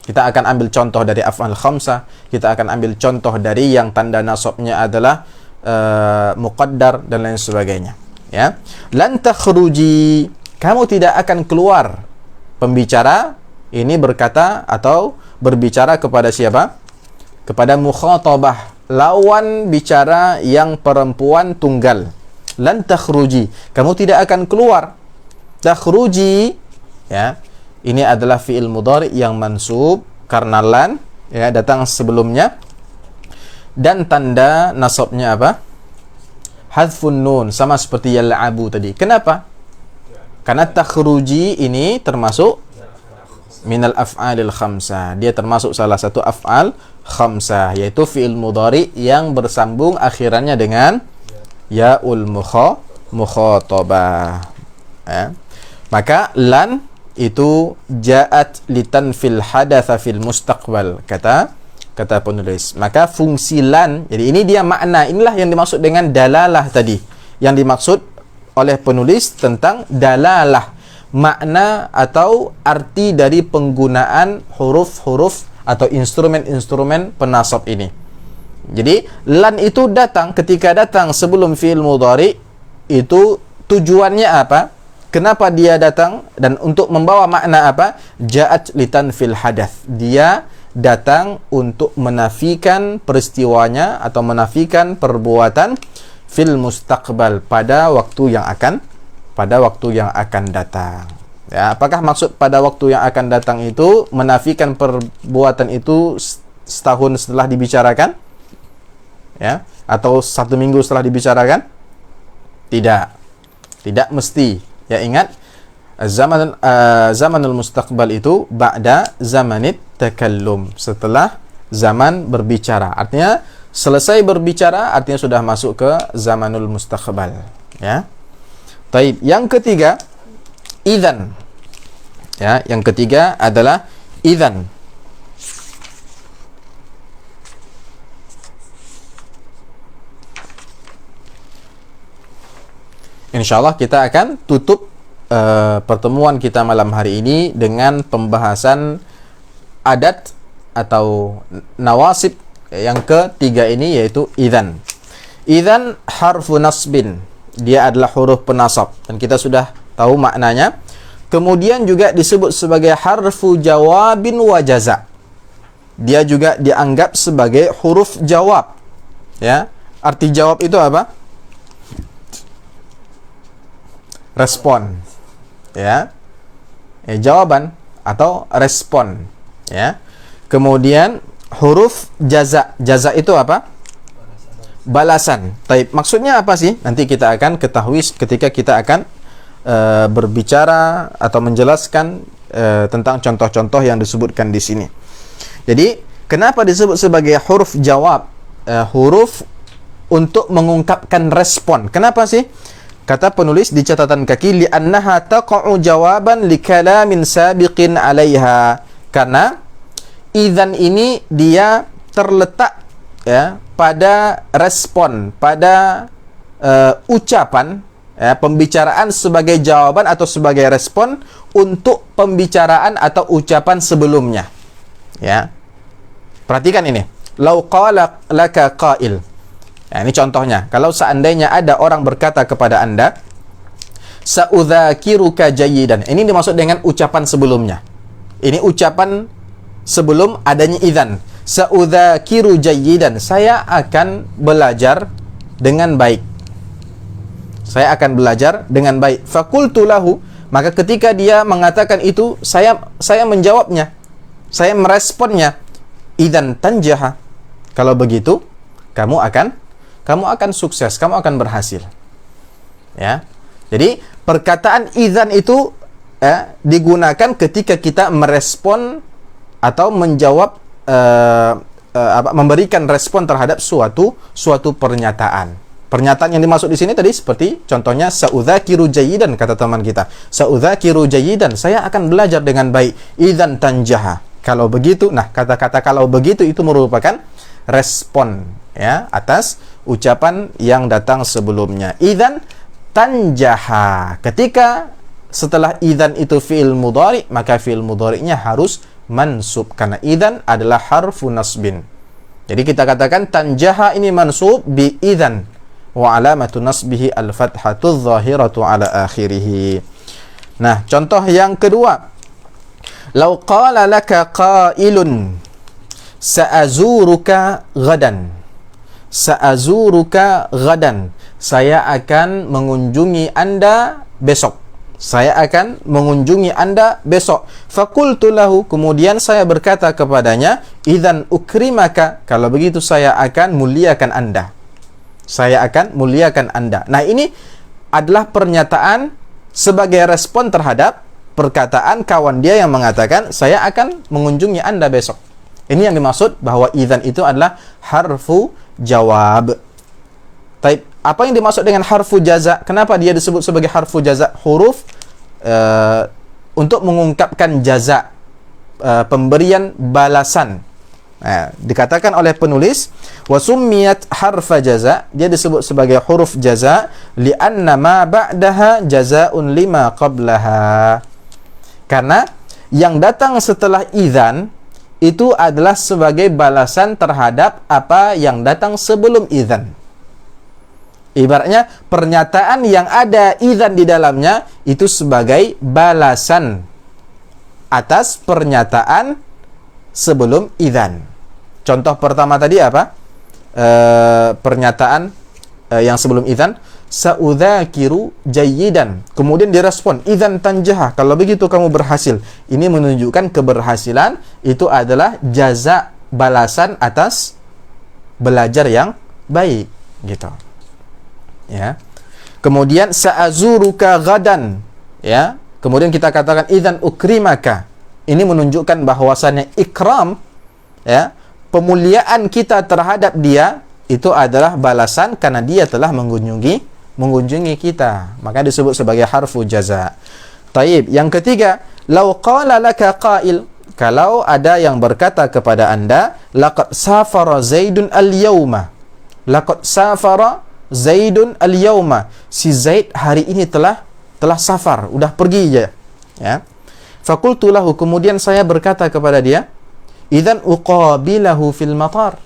Kita akan ambil contoh dari af'al khamsah, kita akan ambil contoh dari yang tanda nasabnya adalah muqaddar dan lain sebagainya. Ya. Lan takhruji, kamu tidak akan keluar. Pembicara ini berkata atau berbicara kepada siapa? Kepada mukhatabah, lawan bicara yang perempuan tunggal. Lan takhruji, kamu tidak akan keluar. Takhruji, ya, ini adalah fi'il mudhari yang mansub karena lan, ya, datang sebelumnya, dan tanda nasabnya apa? Hadfun nun, sama seperti yal'abu tadi. Kenapa? Karena takhruji ini termasuk minal af'alil khamsah. Dia termasuk salah satu af'al khamsah, yaitu fi'il mudhari yang bersambung akhirannya dengan ya'ul mukhatabah. Ya. Maka lan itu ja'at litanfil hadatsa fil mustaqbal, kata penulis. Maka fungsi lan, jadi ini dia makna, inilah yang dimaksud dengan dalalah tadi. Yang dimaksud oleh penulis tentang dalalah, makna atau arti dari penggunaan huruf-huruf atau instrumen-instrumen penasab ini. Jadi lan itu datang, ketika datang sebelum fi'il mudhari, itu tujuannya apa? Kenapa dia datang dan untuk membawa makna apa? Ja'at litanfil hadath. Dia datang untuk menafikan peristiwanya atau menafikan perbuatan fil mustaqbal, pada waktu yang akan datang. Ya, apakah maksud pada waktu yang akan datang itu menafikan perbuatan itu setahun setelah dibicarakan? Ya, atau 1 minggu setelah dibicarakan? Tidak mesti. Ya, ingat, zamanul mustaqbal itu ba'da zamanit takallum, setelah zaman berbicara. Artinya selesai berbicara, artinya sudah masuk ke zamanul mustaqbal. Ya. Taib. Yang ketiga, idzan. Ya, yang ketiga adalah idzan. Insyaallah kita akan tutup pertemuan kita malam hari ini dengan pembahasan adat atau nawasib yang ketiga ini, yaitu idzan. Idzan harfu nasbin, dia adalah huruf penasab dan kita sudah tahu maknanya. Kemudian juga disebut sebagai harfu jawabin wa jaza. Dia juga dianggap sebagai huruf jawab. Ya, arti jawab itu apa? Respon. Ya. Jawaban atau respon. Ya. Kemudian huruf jaza. Jaza itu apa? Balasan. Taib. Maksudnya apa sih? Nanti kita akan ketahui ketika kita akan berbicara atau menjelaskan tentang contoh-contoh yang disebutkan di sini. Jadi, kenapa disebut sebagai huruf jawab? Huruf untuk mengungkapkan respon. Kenapa sih? Kata penulis di catatan kaki, li'annaha taqa'u jawaban li kalamin sabiqin 'alaiha. Karena idzan ini dia terletak ya pada respon, pada ucapan, ya, pembicaraan sebagai jawaban atau sebagai respon untuk pembicaraan atau ucapan sebelumnya. Ya. Perhatikan ini. Lau qala laka qail. Ya, ini contohnya. Kalau seandainya ada orang berkata kepada Anda, sa'udzakiruka jayyidan. Ini dimaksud dengan ucapan sebelumnya. Ini ucapan sebelum adanya idzan. Sa'udzakiru jayyidan. Saya akan belajar dengan baik. Saya akan belajar dengan baik. Faqultu lahu. Maka ketika dia mengatakan itu, saya menjawabnya. Saya meresponnya. Idzan tanjaha. Kalau begitu, kamu akan sukses, kamu akan berhasil. Ya. Jadi perkataan idzan itu digunakan ketika kita merespon atau menjawab memberikan respon terhadap suatu pernyataan. Pernyataan yang dimaksud di sini tadi seperti contohnya sa'udzakiru jayyidan, kata teman kita. Sa'udzakiru jayyidan, saya akan belajar dengan baik. Idzan tanjaha. Kalau begitu, nah kata-kata kalau begitu itu merupakan respon ya atas ucapan yang datang sebelumnya. Idzan tanjaha. Ketika setelah idzan itu fi'il mudhari, maka fi'il mudhari'nya harus mansub karena idzan adalah harfu nasbin. Jadi kita katakan tanjaha ini mansub bi idzan wa alamatu nasbihi al-fathatu adh-dhahiratu ala akhirih. Nah, contoh yang kedua. Lau qala laka qailun sa'azuruka ghadan. Sa'azuruka ghadan. Saya akan mengunjungi Anda besok. Saya akan mengunjungi Anda besok. Faqultu lahu, kemudian saya berkata kepadanya, idzan ukrimaka. Kalau begitu saya akan muliakan Anda. Saya akan muliakan Anda. Nah, ini adalah pernyataan sebagai respon terhadap perkataan kawan dia yang mengatakan, saya akan mengunjungi Anda besok. Ini yang dimaksud bahwa idzan itu adalah harfu jawab. Taib. Apa yang dimaksud dengan harfu jaza? Kenapa dia disebut sebagai harfu jaza? Huruf untuk mengungkapkan jaza, pemberian balasan. Dikatakan oleh penulis wasummiyat harfa jaza, dia disebut sebagai huruf jaza li'anna ma ba'daha jazaa'un lima qablaha, karena yang datang setelah idzan itu adalah sebagai balasan terhadap apa yang datang sebelum idzan. Ibaratnya pernyataan yang ada idzan di dalamnya itu sebagai balasan atas pernyataan sebelum idzan. Contoh pertama tadi apa? Pernyataan yang sebelum idzan, sa'udzakiru jayyidan. Kemudian direspon, idzan tanjaha. Kalau begitu kamu berhasil. Ini menunjukkan keberhasilan itu adalah jaza, balasan atas belajar yang baik, gitu. Ya. Kemudian sa'azuruka gadan. Ya. Kemudian kita katakan idzan ukrimaka. Ini menunjukkan bahwasannya ikram, ya, pemuliaan kita terhadap dia itu adalah balasan karena dia telah mengunjungi kita. Maka disebut sebagai harfu jaza. Taib. Yang ketiga, lau qala laka qail, kalau ada yang berkata kepada Anda, laqad safara Zaidun al-yawma. Laqad safara Zaidun al-yawma. Si Zaid hari ini telah safar, udah pergi aja. Ya. Fakultu lahu, kemudian saya berkata kepada dia, idzan uqabilahu fil matar.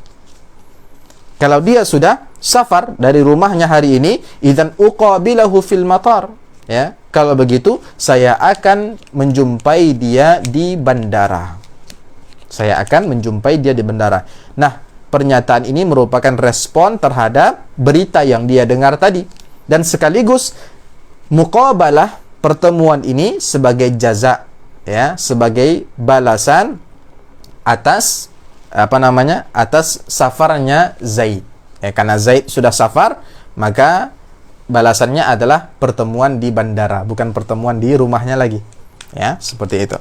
Kalau dia sudah safar dari rumahnya hari ini, idzan uqabilahu fil matar. Ya, kalau begitu saya akan menjumpai dia di bandara. Saya akan menjumpai dia di bandara. Nah, pernyataan ini merupakan respon terhadap berita yang dia dengar tadi, dan sekaligus muqabalah pertemuan ini sebagai jaza, ya, sebagai balasan atas atas safarnya Zaid. Ya, karena Zaid sudah safar, maka balasannya adalah pertemuan di bandara, bukan pertemuan di rumahnya lagi. Ya, seperti itu.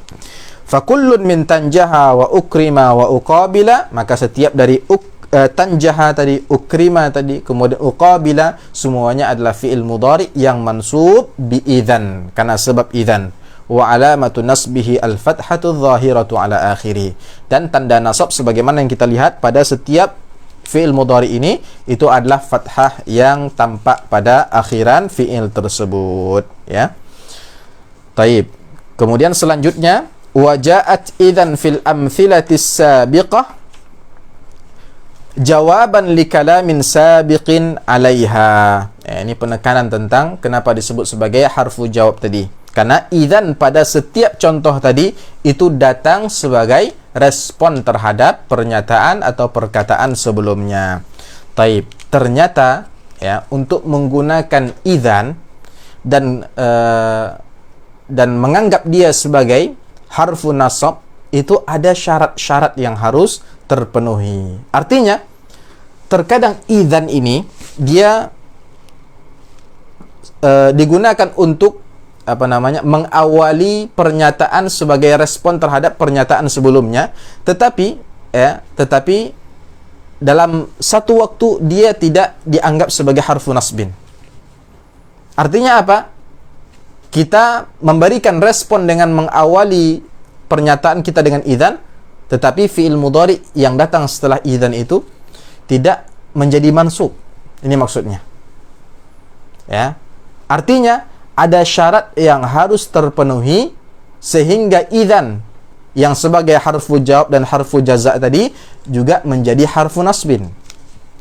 Fakullun min tanjaha wa ukrima wa uqabila, maka setiap dari tanjaha tadi, ukrima tadi, kemudian uqabila, semuanya adalah fi'il mudhari yang mansub bi idzan, karena sebab idzan. Wa alamatu nasbihi al-fathatu adh-dhahiratu ala akhirih. Dan tanda nasab sebagaimana yang kita lihat pada setiap fi'il mudhari ini itu adalah fathah yang tampak pada akhiran fi'il tersebut, ya. Taib. Kemudian selanjutnya waja'at idzan fil amthilatis sabiqah jawaban li kalamin sabiqin 'alaiha. Ini penekanan tentang kenapa disebut sebagai harfu jawab tadi. Karena idzan pada setiap contoh tadi itu datang sebagai respon terhadap pernyataan atau perkataan sebelumnya. Taib. Ternyata, ya, untuk menggunakan idzan dan menganggap dia sebagai harfu nasab itu ada syarat-syarat yang harus terpenuhi. Artinya, terkadang idzan ini dia digunakan untuk mengawali pernyataan sebagai respon terhadap pernyataan sebelumnya, tetapi dalam satu waktu dia tidak dianggap sebagai harfu nasbin. Artinya apa? Kita memberikan respon dengan mengawali pernyataan kita dengan idzan, tetapi fi'il mudhari yang datang setelah idzan itu tidak menjadi mansub. Ini maksudnya. Ya. Artinya ada syarat yang harus terpenuhi sehingga idzan yang sebagai harfu jawab dan harfu jaza tadi juga menjadi harfu nasbin,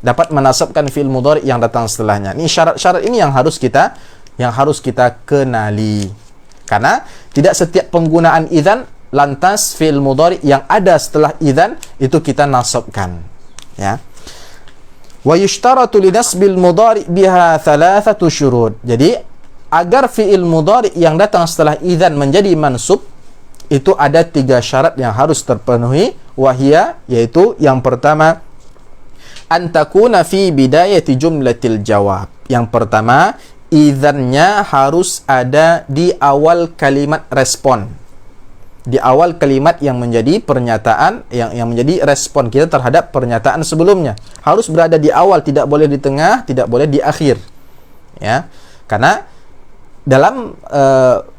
dapat menasabkan fi'il mudhari yang datang setelahnya. Ini syarat-syarat ini yang harus kita kenali. Karena tidak setiap penggunaan idzan lantas fi'il mudhari yang ada setelah idzan itu kita nasabkan, ya. Wa yushtaratu li nasbil mudhari biha thalathatu syurut. Jadi agar fi'il mudhari yang datang setelah idzan menjadi mansub itu ada 3 syarat yang harus terpenuhi, wahia, yaitu yang pertama antakuna fi bidayati jumlatil jawab. Yang pertama, idzannya harus ada di awal kalimat respon, di awal kalimat yang menjadi pernyataan, yang menjadi respon kita terhadap pernyataan sebelumnya. Harus berada di awal, tidak boleh di tengah, tidak boleh di akhir, ya. Karena dalam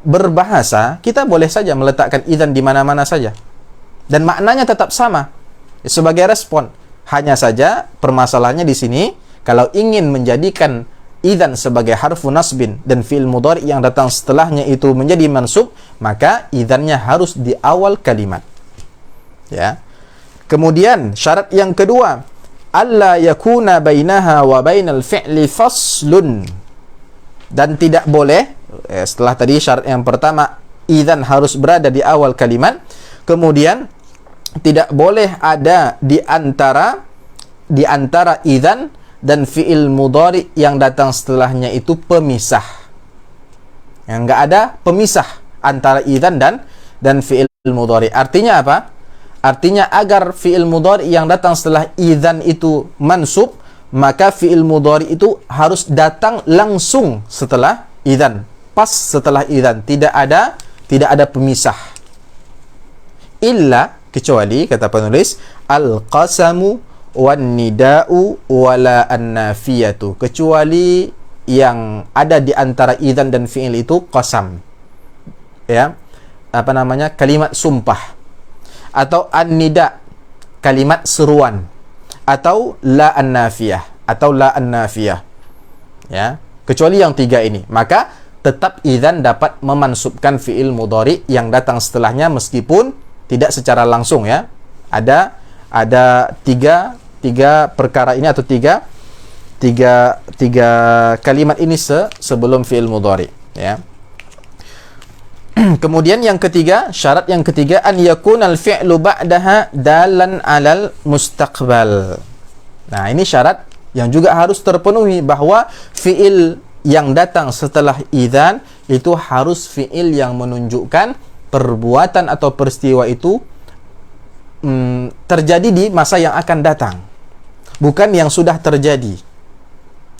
berbahasa kita boleh saja meletakkan idzan di mana-mana saja dan maknanya tetap sama sebagai respon. Hanya saja permasalahannya di sini, kalau ingin menjadikan idzan sebagai harfu nasbin dan fi'il mudhari yang datang setelahnya itu menjadi mansub, maka idzannya harus di awal kalimat. Ya. Kemudian syarat yang kedua, alla yakuna bainaha wa bainal fi'li faslun. Dan tidak boleh, setelah tadi syarat yang pertama, idzan harus berada di awal kalimat. Kemudian tidak boleh ada di antara idzan dan fi'il mudhari yang datang setelahnya itu pemisah. Yang enggak ada pemisah antara idzan dan fi'il mudhari. Artinya apa? Artinya agar fi'il mudhari yang datang setelah idzan itu mansub, maka fi'il mudhari itu harus datang langsung setelah idzan, pas setelah idzan, tidak ada pemisah. Illa, kecuali kata penulis, al-qasamu wan nida'u wala an-nafiyatu, kecuali yang ada di antara idzan dan fi'il itu qasam. Ya. Apa namanya? Kalimat sumpah. Atau an-nida, kalimat seruan, atau la an-nafiyah, ya, kecuali yang tiga ini, maka tetap idzan dapat memansubkan fi'il mudhari yang datang setelahnya meskipun tidak secara langsung, ya. Ada tiga perkara ini, atau tiga kalimat ini sebelum fi'il mudhari, ya. Kemudian yang ketiga, syarat yang ketiga, an yakunal fi'lu ba'daha dalan 'alal mustaqbal. Nah, ini syarat yang juga harus terpenuhi, bahwa fi'il yang datang setelah idzan itu harus fi'il yang menunjukkan perbuatan atau peristiwa itu terjadi di masa yang akan datang, bukan yang sudah terjadi.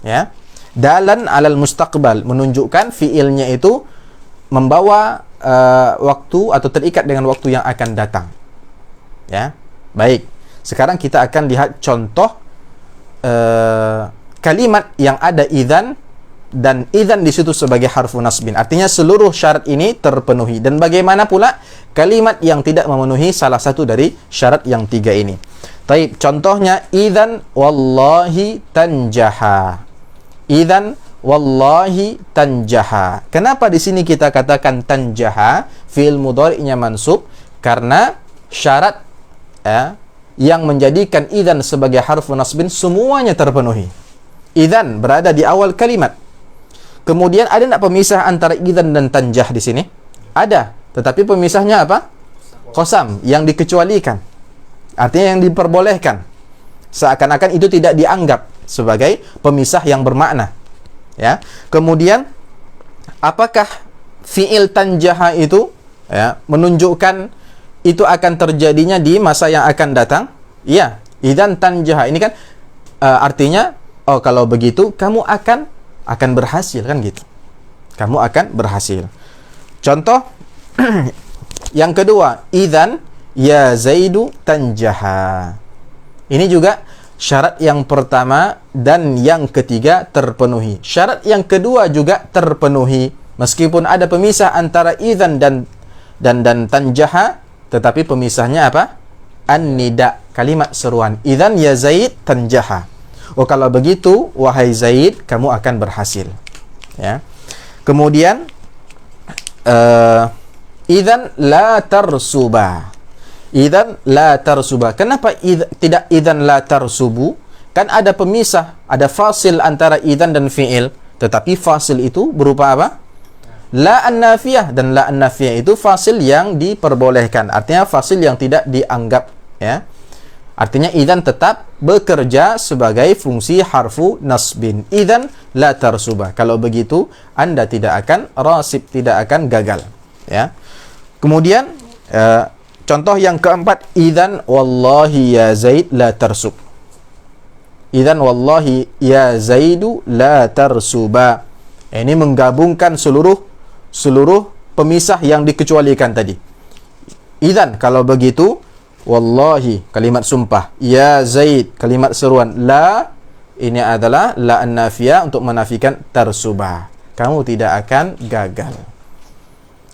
Ya. Dalan 'alal mustaqbal, menunjukkan fi'ilnya itu membawa waktu atau terikat dengan waktu yang akan datang. Ya, baik. Sekarang kita akan lihat contoh kalimat yang ada idzan dan idzan di situ sebagai harfu nasbin. Artinya seluruh syarat ini terpenuhi. Dan bagaimana pula kalimat yang tidak memenuhi salah satu dari syarat yang tiga ini? Baik, contohnya idzan wallahi tanjaha. Idzan wallahi tanjaha. Kenapa di sini kita katakan tanjaha, fi'il mudhari'nya mansub? Karena syarat yang menjadikan idzan sebagai harfu nasbin semuanya terpenuhi. Idzan berada di awal kalimat. Kemudian ada tak pemisah antara idzan dan tanjah di sini? Ada, tetapi pemisahnya apa? Qasam, yang dikecualikan. Artinya yang diperbolehkan. Seakan-akan itu tidak dianggap sebagai pemisah yang bermakna. Ya. Kemudian apakah fi'il tanjaha itu, ya, menunjukkan itu akan terjadinya di masa yang akan datang? Iya, idzan tanjaha ini kan artinya, oh kalau begitu kamu akan berhasil, kan gitu. Kamu akan berhasil. Contoh yang kedua, idzan ya Zaidu tanjaha. Ini juga syarat yang pertama dan yang ketiga terpenuhi. Syarat yang kedua juga terpenuhi meskipun ada pemisah antara idzan dan tanjaha, tetapi pemisahnya apa? An-nida, kalimat seruan. Idzan ya Zaid tanjaha. Oh kalau begitu wahai Zaid, kamu akan berhasil. Ya. Kemudian idzan la tarsuba. Idzan la tarsuba. Kenapa tidak idzan la tarsubu? Kan ada pemisah, ada fasil antara idzan dan fi'il. Tetapi fasil itu berupa apa? La an-nafiyah. Dan la an-nafiyah itu fasil yang diperbolehkan. Artinya fasil yang tidak dianggap. Ya. Artinya idzan tetap bekerja sebagai fungsi harfu nasbin. Idzan la tarsuba. Kalau begitu, Anda tidak akan rasib, tidak akan gagal. Ya. Kemudian contoh yang keempat, idzan wallahi ya Zaid la tarsub. Idzan wallahi ya Zaidu la tarsuba. Ini menggabungkan seluruh pemisah yang dikecualikan tadi. Idzan kalau begitu, wallahi kalimat sumpah, ya Zaid kalimat seruan, la ini adalah la an-nafiyah untuk menafikan tarsuba. kamu tidak akan gagal.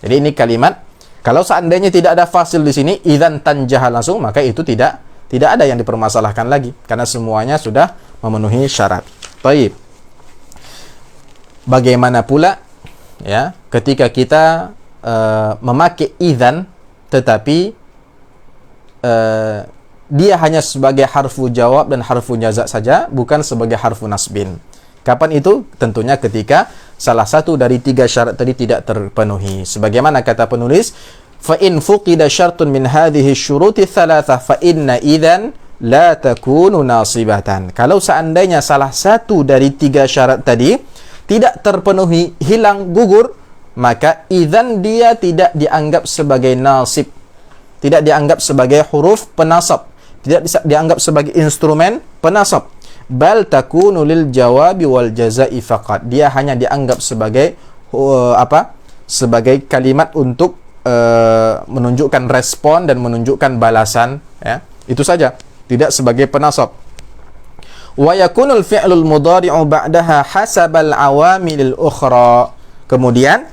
Jadi ini kalimat, kalau seandainya tidak ada fasil di sini, idzan tanjaha langsung, maka itu tidak ada yang dipermasalahkan lagi karena semuanya sudah memenuhi syarat. Baik. Bagaimana pula ya ketika kita memakai idzan tetapi dia hanya sebagai harfu jawab dan harfu jaza saja, bukan sebagai harfu nasbin. Kapan itu? Tentunya ketika salah satu dari 3 syarat tadi tidak terpenuhi. Sebagaimana kata penulis, fa in fuqida syartun min hadhihi syuruti tsalatsa fa inna idzan la takunu nasibatan. Kalau seandainya salah satu dari 3 syarat tadi tidak terpenuhi, hilang, gugur, maka idzan dia tidak dianggap sebagai nasib, tidak dianggap sebagai huruf penasab, tidak dianggap sebagai instrumen penasab. Bal takunu lil jawabi wal jazai faqat. Dia hanya dianggap sebagai sebagai kalimat untuk menunjukkan respon dan menunjukkan balasan, ya. Itu saja, tidak sebagai penasab. Wa yakunul fi'lul mudhari'u ba'daha hasabal awamilil ukhra. Kemudian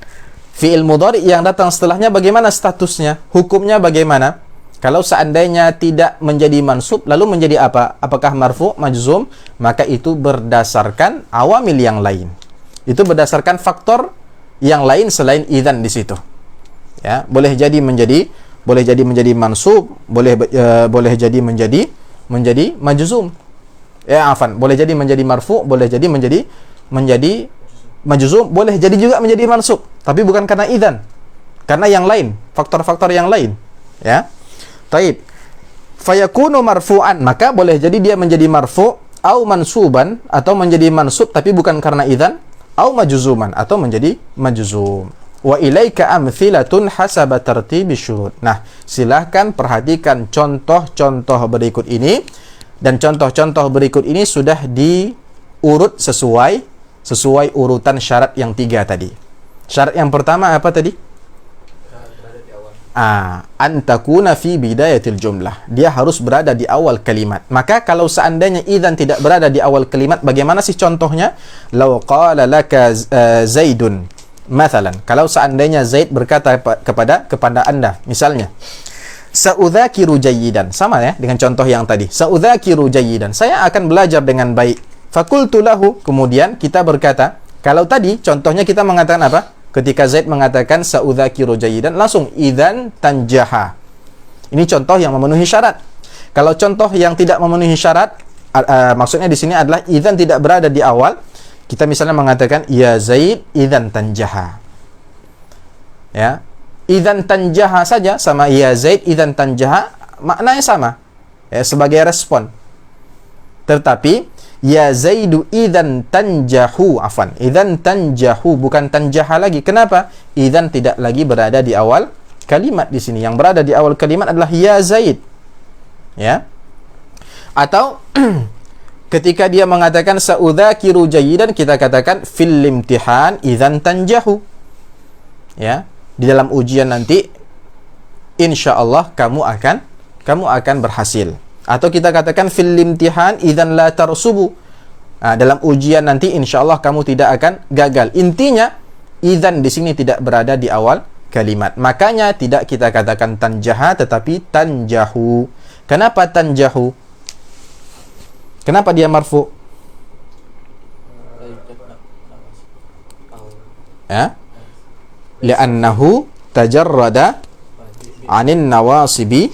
fi'il mudhari' yang datang setelahnya bagaimana statusnya? Hukumnya bagaimana? Kalau seandainya tidak menjadi mansub, lalu menjadi apa? Apakah marfu, majzum? Maka itu berdasarkan awamil yang lain. Itu berdasarkan faktor yang lain selain idzan di situ. Ya, boleh jadi menjadi mansub, boleh jadi menjadi majzum. Ya, afan, boleh jadi menjadi marfu, boleh jadi menjadi majzum, boleh jadi juga menjadi mansub, tapi bukan karena idzan. Karena yang lain, faktor-faktor yang lain, ya. Taib. Fayakunu marfu'an, maka boleh jadi dia menjadi marfu' au mansuban, atau menjadi mansub tapi bukan karena idzan, au majzuman, atau menjadi majzum. Wa ilaika amthilatun hasaba tartibi syurut. Nah, silahkan perhatikan contoh-contoh berikut ini, dan contoh-contoh berikut ini sudah diurut sesuai urutan syarat yang 3 tadi. Syarat yang pertama apa tadi? Antakuna fi bidayatil jumlah. Dia harus berada di awal kalimat. Maka kalau seandainya idzan tidak berada di awal kalimat, bagaimana sih contohnya? Law qala laka Zaidun, mathalan. Kalau seandainya Zaid berkata kepada Anda, misalnya, sa'udzakiru jayyidan. Sama ya dengan contoh yang tadi. Sa'udzakiru jayyidan. Saya akan belajar dengan baik. Fakultu lahu. Kemudian kita berkata, kalau tadi contohnya kita mengatakan apa? Ketika Zaid mengatakan sa'udzakiru jayyidan, langsung idzan tanjaha. Ini contoh yang memenuhi syarat. Kalau contoh yang tidak memenuhi syarat, maksudnya di sini adalah idzan tidak berada di awal. Kita misalnya mengatakan ya Zaid idzan tanjaha. Ya. Idzan tanjaha saja sama ya Zaid idzan tanjaha maknanya sama. Ya, sebagai respon. Tetapi ya Zaidu idzan tanjahu, afan. Idzan tanjahu, bukan tanjaha lagi. Kenapa? Idzan tidak lagi berada di awal kalimat di sini. Yang berada di awal kalimat adalah ya Zaid. Ya. Atau ketika dia mengatakan sa'udzakiru jayyidan, kita katakan fil imtihan idzan tanjahu. Ya. Di dalam ujian nanti insyaallah kamu akan berhasil. Atau kita katakan fil imtihan idzan la tarsubu. Dalam ujian nanti insyaallah kamu tidak akan gagal. Intinya idzan di sini tidak berada di awal kalimat. Makanya tidak kita katakan tanjaha tetapi tanjahu. Kenapa tanjahu? Kenapa dia marfu? Ya? Li'annahu tajarrada 'anin nawasibi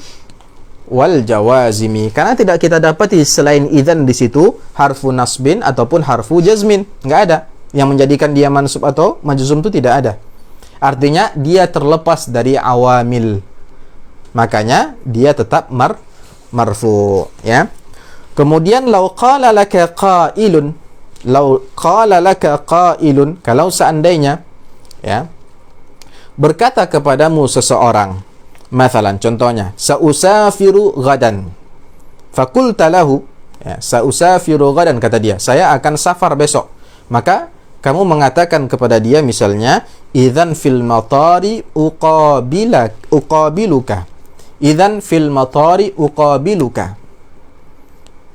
wal jawazimi. Karena tidak kita dapati selain idzan di situ harfu nasbin ataupun harfu jazmin. Enggak ada. Yang menjadikan dia mansub atau majzum itu tidak ada. Artinya dia terlepas dari awamil. Makanya dia tetap marfu, ya. Kemudian law qala laka qailun, kalau seandainya, ya, berkata kepadamu seseorang, mathalan, contohnya, sa'usafiru ghadan. Fakulta lahu, ya, sa'usafiru ghadan, kata dia, saya akan safar besok. Maka kamu mengatakan kepada dia misalnya, idzan fil matari uqabiluka. Idzan fil matari uqabiluka.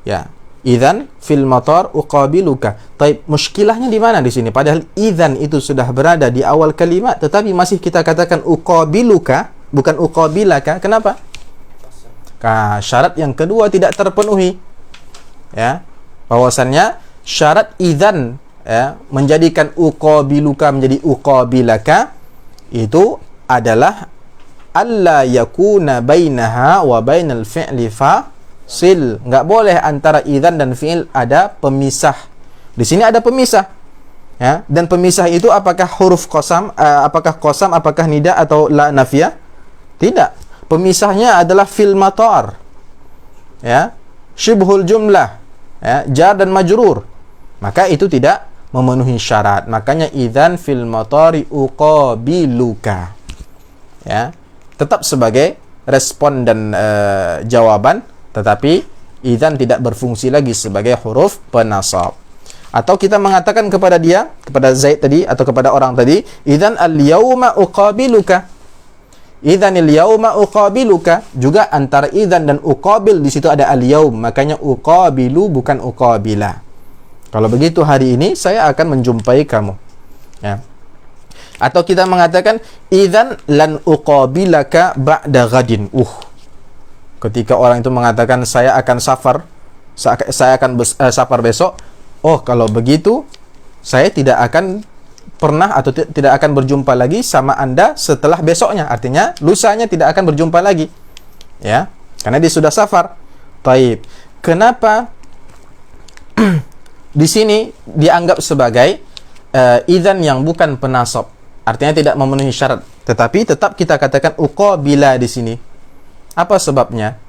Ya, Idzan fil matar uqabiluka. Taib, muskilahnya di mana di sini? Padahal idzan itu sudah berada di awal kalimat, tetapi masih kita katakan uqabiluka, bukan uqabilaka. Kenapa? Syarat yang kedua tidak terpenuhi. Ya, bahwasannya syarat idzan, ya, menjadikan uqabiluka menjadi uqabilaka itu adalah alla yakuna bainaha wa bainal fi'li fasil. Enggak boleh antara idzan dan fi'il ada pemisah. Di sini ada pemisah. Ya, dan pemisah itu apakah huruf qasam, apakah nida atau la nafiyah? Tidak. Pemisahnya adalah fil matar. Ya, syibhul jumlah, ya, jar dan majrur. Maka itu tidak memenuhi syarat. Makanya idzan fil matari uqabiluka. Ya, tetap sebagai respon dan jawaban, tetapi idzan tidak berfungsi lagi sebagai huruf penasab. Atau kita mengatakan kepada dia, kepada Zaid tadi atau kepada orang tadi, idzan al-yauma uqabiluka. Idzanil yauma uqabiluka, juga antara idzan dan uqabil di situ ada al-yaum, makanya uqabilu bukan uqabila. Kalau begitu hari ini saya akan menjumpai kamu. Ya. Atau kita mengatakan idzan lan uqabilaka ba'da ghadin. Ketika orang itu mengatakan saya akan safar safar besok. Oh, kalau begitu saya tidak akan pernah atau tidak akan berjumpa lagi sama Anda setelah besoknya. Artinya lusanya tidak akan berjumpa lagi. Ya, karena dia sudah safar. Taib. Kenapa di sini dianggap sebagai idzan yang bukan penasab? Artinya tidak memenuhi syarat, tetapi tetap kita katakan uqabila di sini. Apa sebabnya?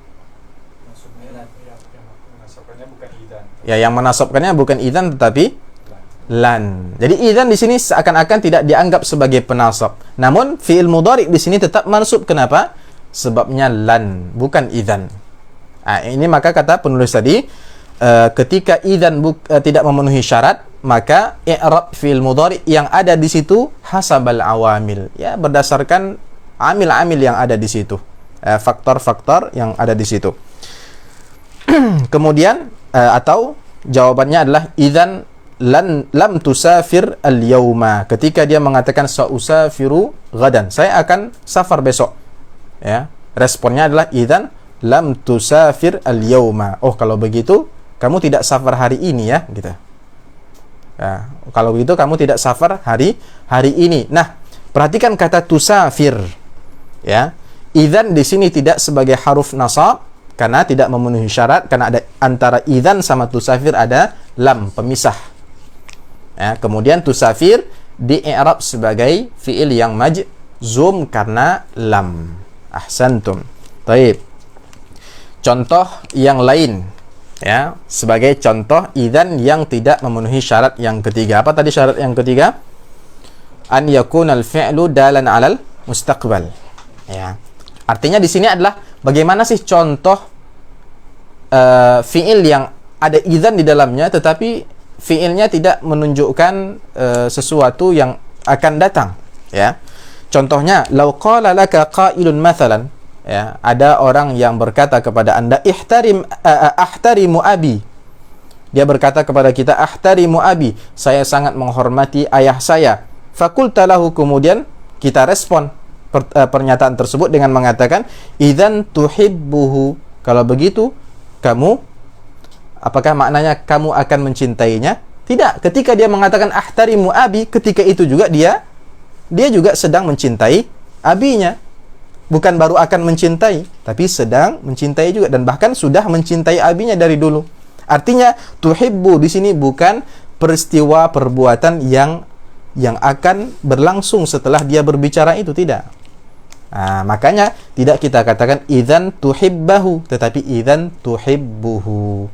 Ya, yang menasabkannya bukan idzan tetapi lan. Jadi idzan di sini seakan-akan tidak dianggap sebagai penasab. Namun fi'il mudhari di sini tetap mansub. Kenapa? Sebabnya lan, bukan idzan. Ini maka kata penulis tadi, ketika idzan tidak memenuhi syarat, maka i'rab fi'il mudhari yang ada di situ hasabal awamil, ya, berdasarkan amil-amil yang ada di situ, faktor-faktor yang ada di situ. Kemudian atau jawabannya adalah idzan lam tusafir al-yauma. Ketika dia mengatakan sa'usafiru ghadan, saya akan safar besok. Ya, responnya adalah idzan lam tusafir al-yauma. Oh, kalau begitu kamu tidak safar hari ini ya, gitu. Ya, kalau begitu kamu tidak safar hari ini. Nah, perhatikan kata tusafir. Ya, idzan di sini tidak sebagai haruf nasab karena tidak memenuhi syarat, karena ada antara idzan sama tusafir ada lam pemisah. Ya, kemudian tusafir di i'rab sebagai fi'il yang majzum karena lam. Ahsantum. Baik. Contoh yang lain. Ya, sebagai contoh idzan yang tidak memenuhi syarat yang ketiga. Apa tadi syarat yang ketiga? An yakunal fi'lu dalan 'alal mustaqbal. Ya. Artinya di sini adalah bagaimana sih contoh fi'il yang ada idzan di dalamnya tetapi fi'ilnya tidak menunjukkan sesuatu yang akan datang, ya. Contohnya, law qala laka qailun mathalan, ya, ada orang yang berkata kepada Anda, ahtarimu abi. Dia berkata kepada kita, ahtarimu abi, saya sangat menghormati ayah saya. Fakulta lahu, kemudian kita respon pernyataan tersebut dengan mengatakan, idzan tuhibbuhu. Kalau begitu, kamu, apakah maknanya kamu akan mencintainya? Tidak. Ketika dia mengatakan ahtarimu abi, ketika itu juga dia juga sedang mencintai abinya. Bukan baru akan mencintai, tapi sedang mencintai juga, dan bahkan sudah mencintai abinya dari dulu. Artinya tuhibbu di sini bukan peristiwa perbuatan yang akan berlangsung setelah dia berbicara itu, tidak. Makanya tidak kita katakan idzan tuhibbahu, tetapi idzan tuhibbuhu.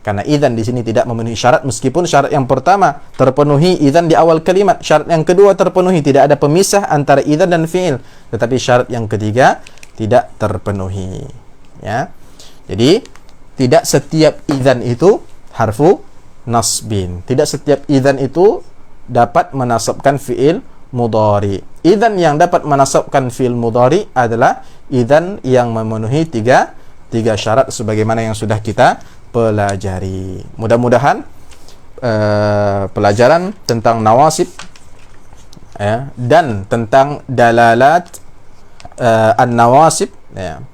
Karena idzan di sini tidak memenuhi syarat, meskipun syarat yang pertama terpenuhi, idzan di awal kalimat. Syarat yang kedua terpenuhi, tidak ada pemisah antara idzan dan fi'il. Tetapi syarat yang ketiga tidak terpenuhi. Ya. Jadi tidak setiap idzan itu harfu nasbin. Tidak setiap idzan itu dapat menasabkan fi'il mudhari. Idzan yang dapat menasabkan fi'il mudhari adalah idzan yang memenuhi tiga syarat sebagaimana yang sudah kita pelajari. Mudah-mudahan pelajaran tentang nawasib dan tentang dalalat an-nawasib,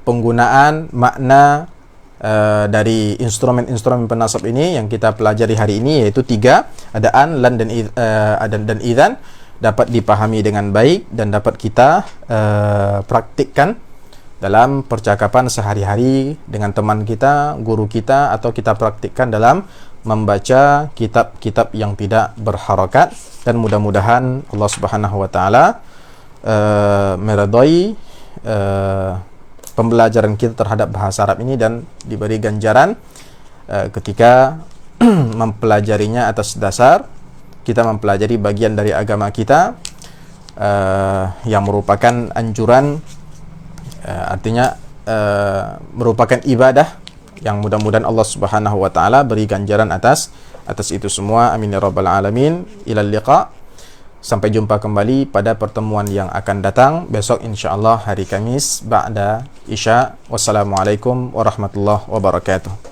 penggunaan makna dari instrumen-instrumen penasab ini yang kita pelajari hari ini, yaitu 3, ada an, lan, dan idzan, dapat dipahami dengan baik dan dapat kita praktikkan dalam percakapan sehari-hari dengan teman kita, guru kita, atau kita praktikkan dalam membaca kitab-kitab yang tidak berharakat. Dan mudah-mudahan Allah Subhanahu wa taala meridai pembelajaran kita terhadap bahasa Arab ini dan diberi ganjaran ketika mempelajarinya atas dasar kita mempelajari bagian dari agama kita yang merupakan anjuran, artinya merupakan ibadah yang mudah-mudahan Allah Subhanahu wa taala beri ganjaran atas itu semua. Amin ya rabbal alamin. Ilal liqa. Sampai jumpa kembali pada pertemuan yang akan datang besok insyaallah hari Kamis ba'da Isya. Wassalamualaikum warahmatullahi wabarakatuh.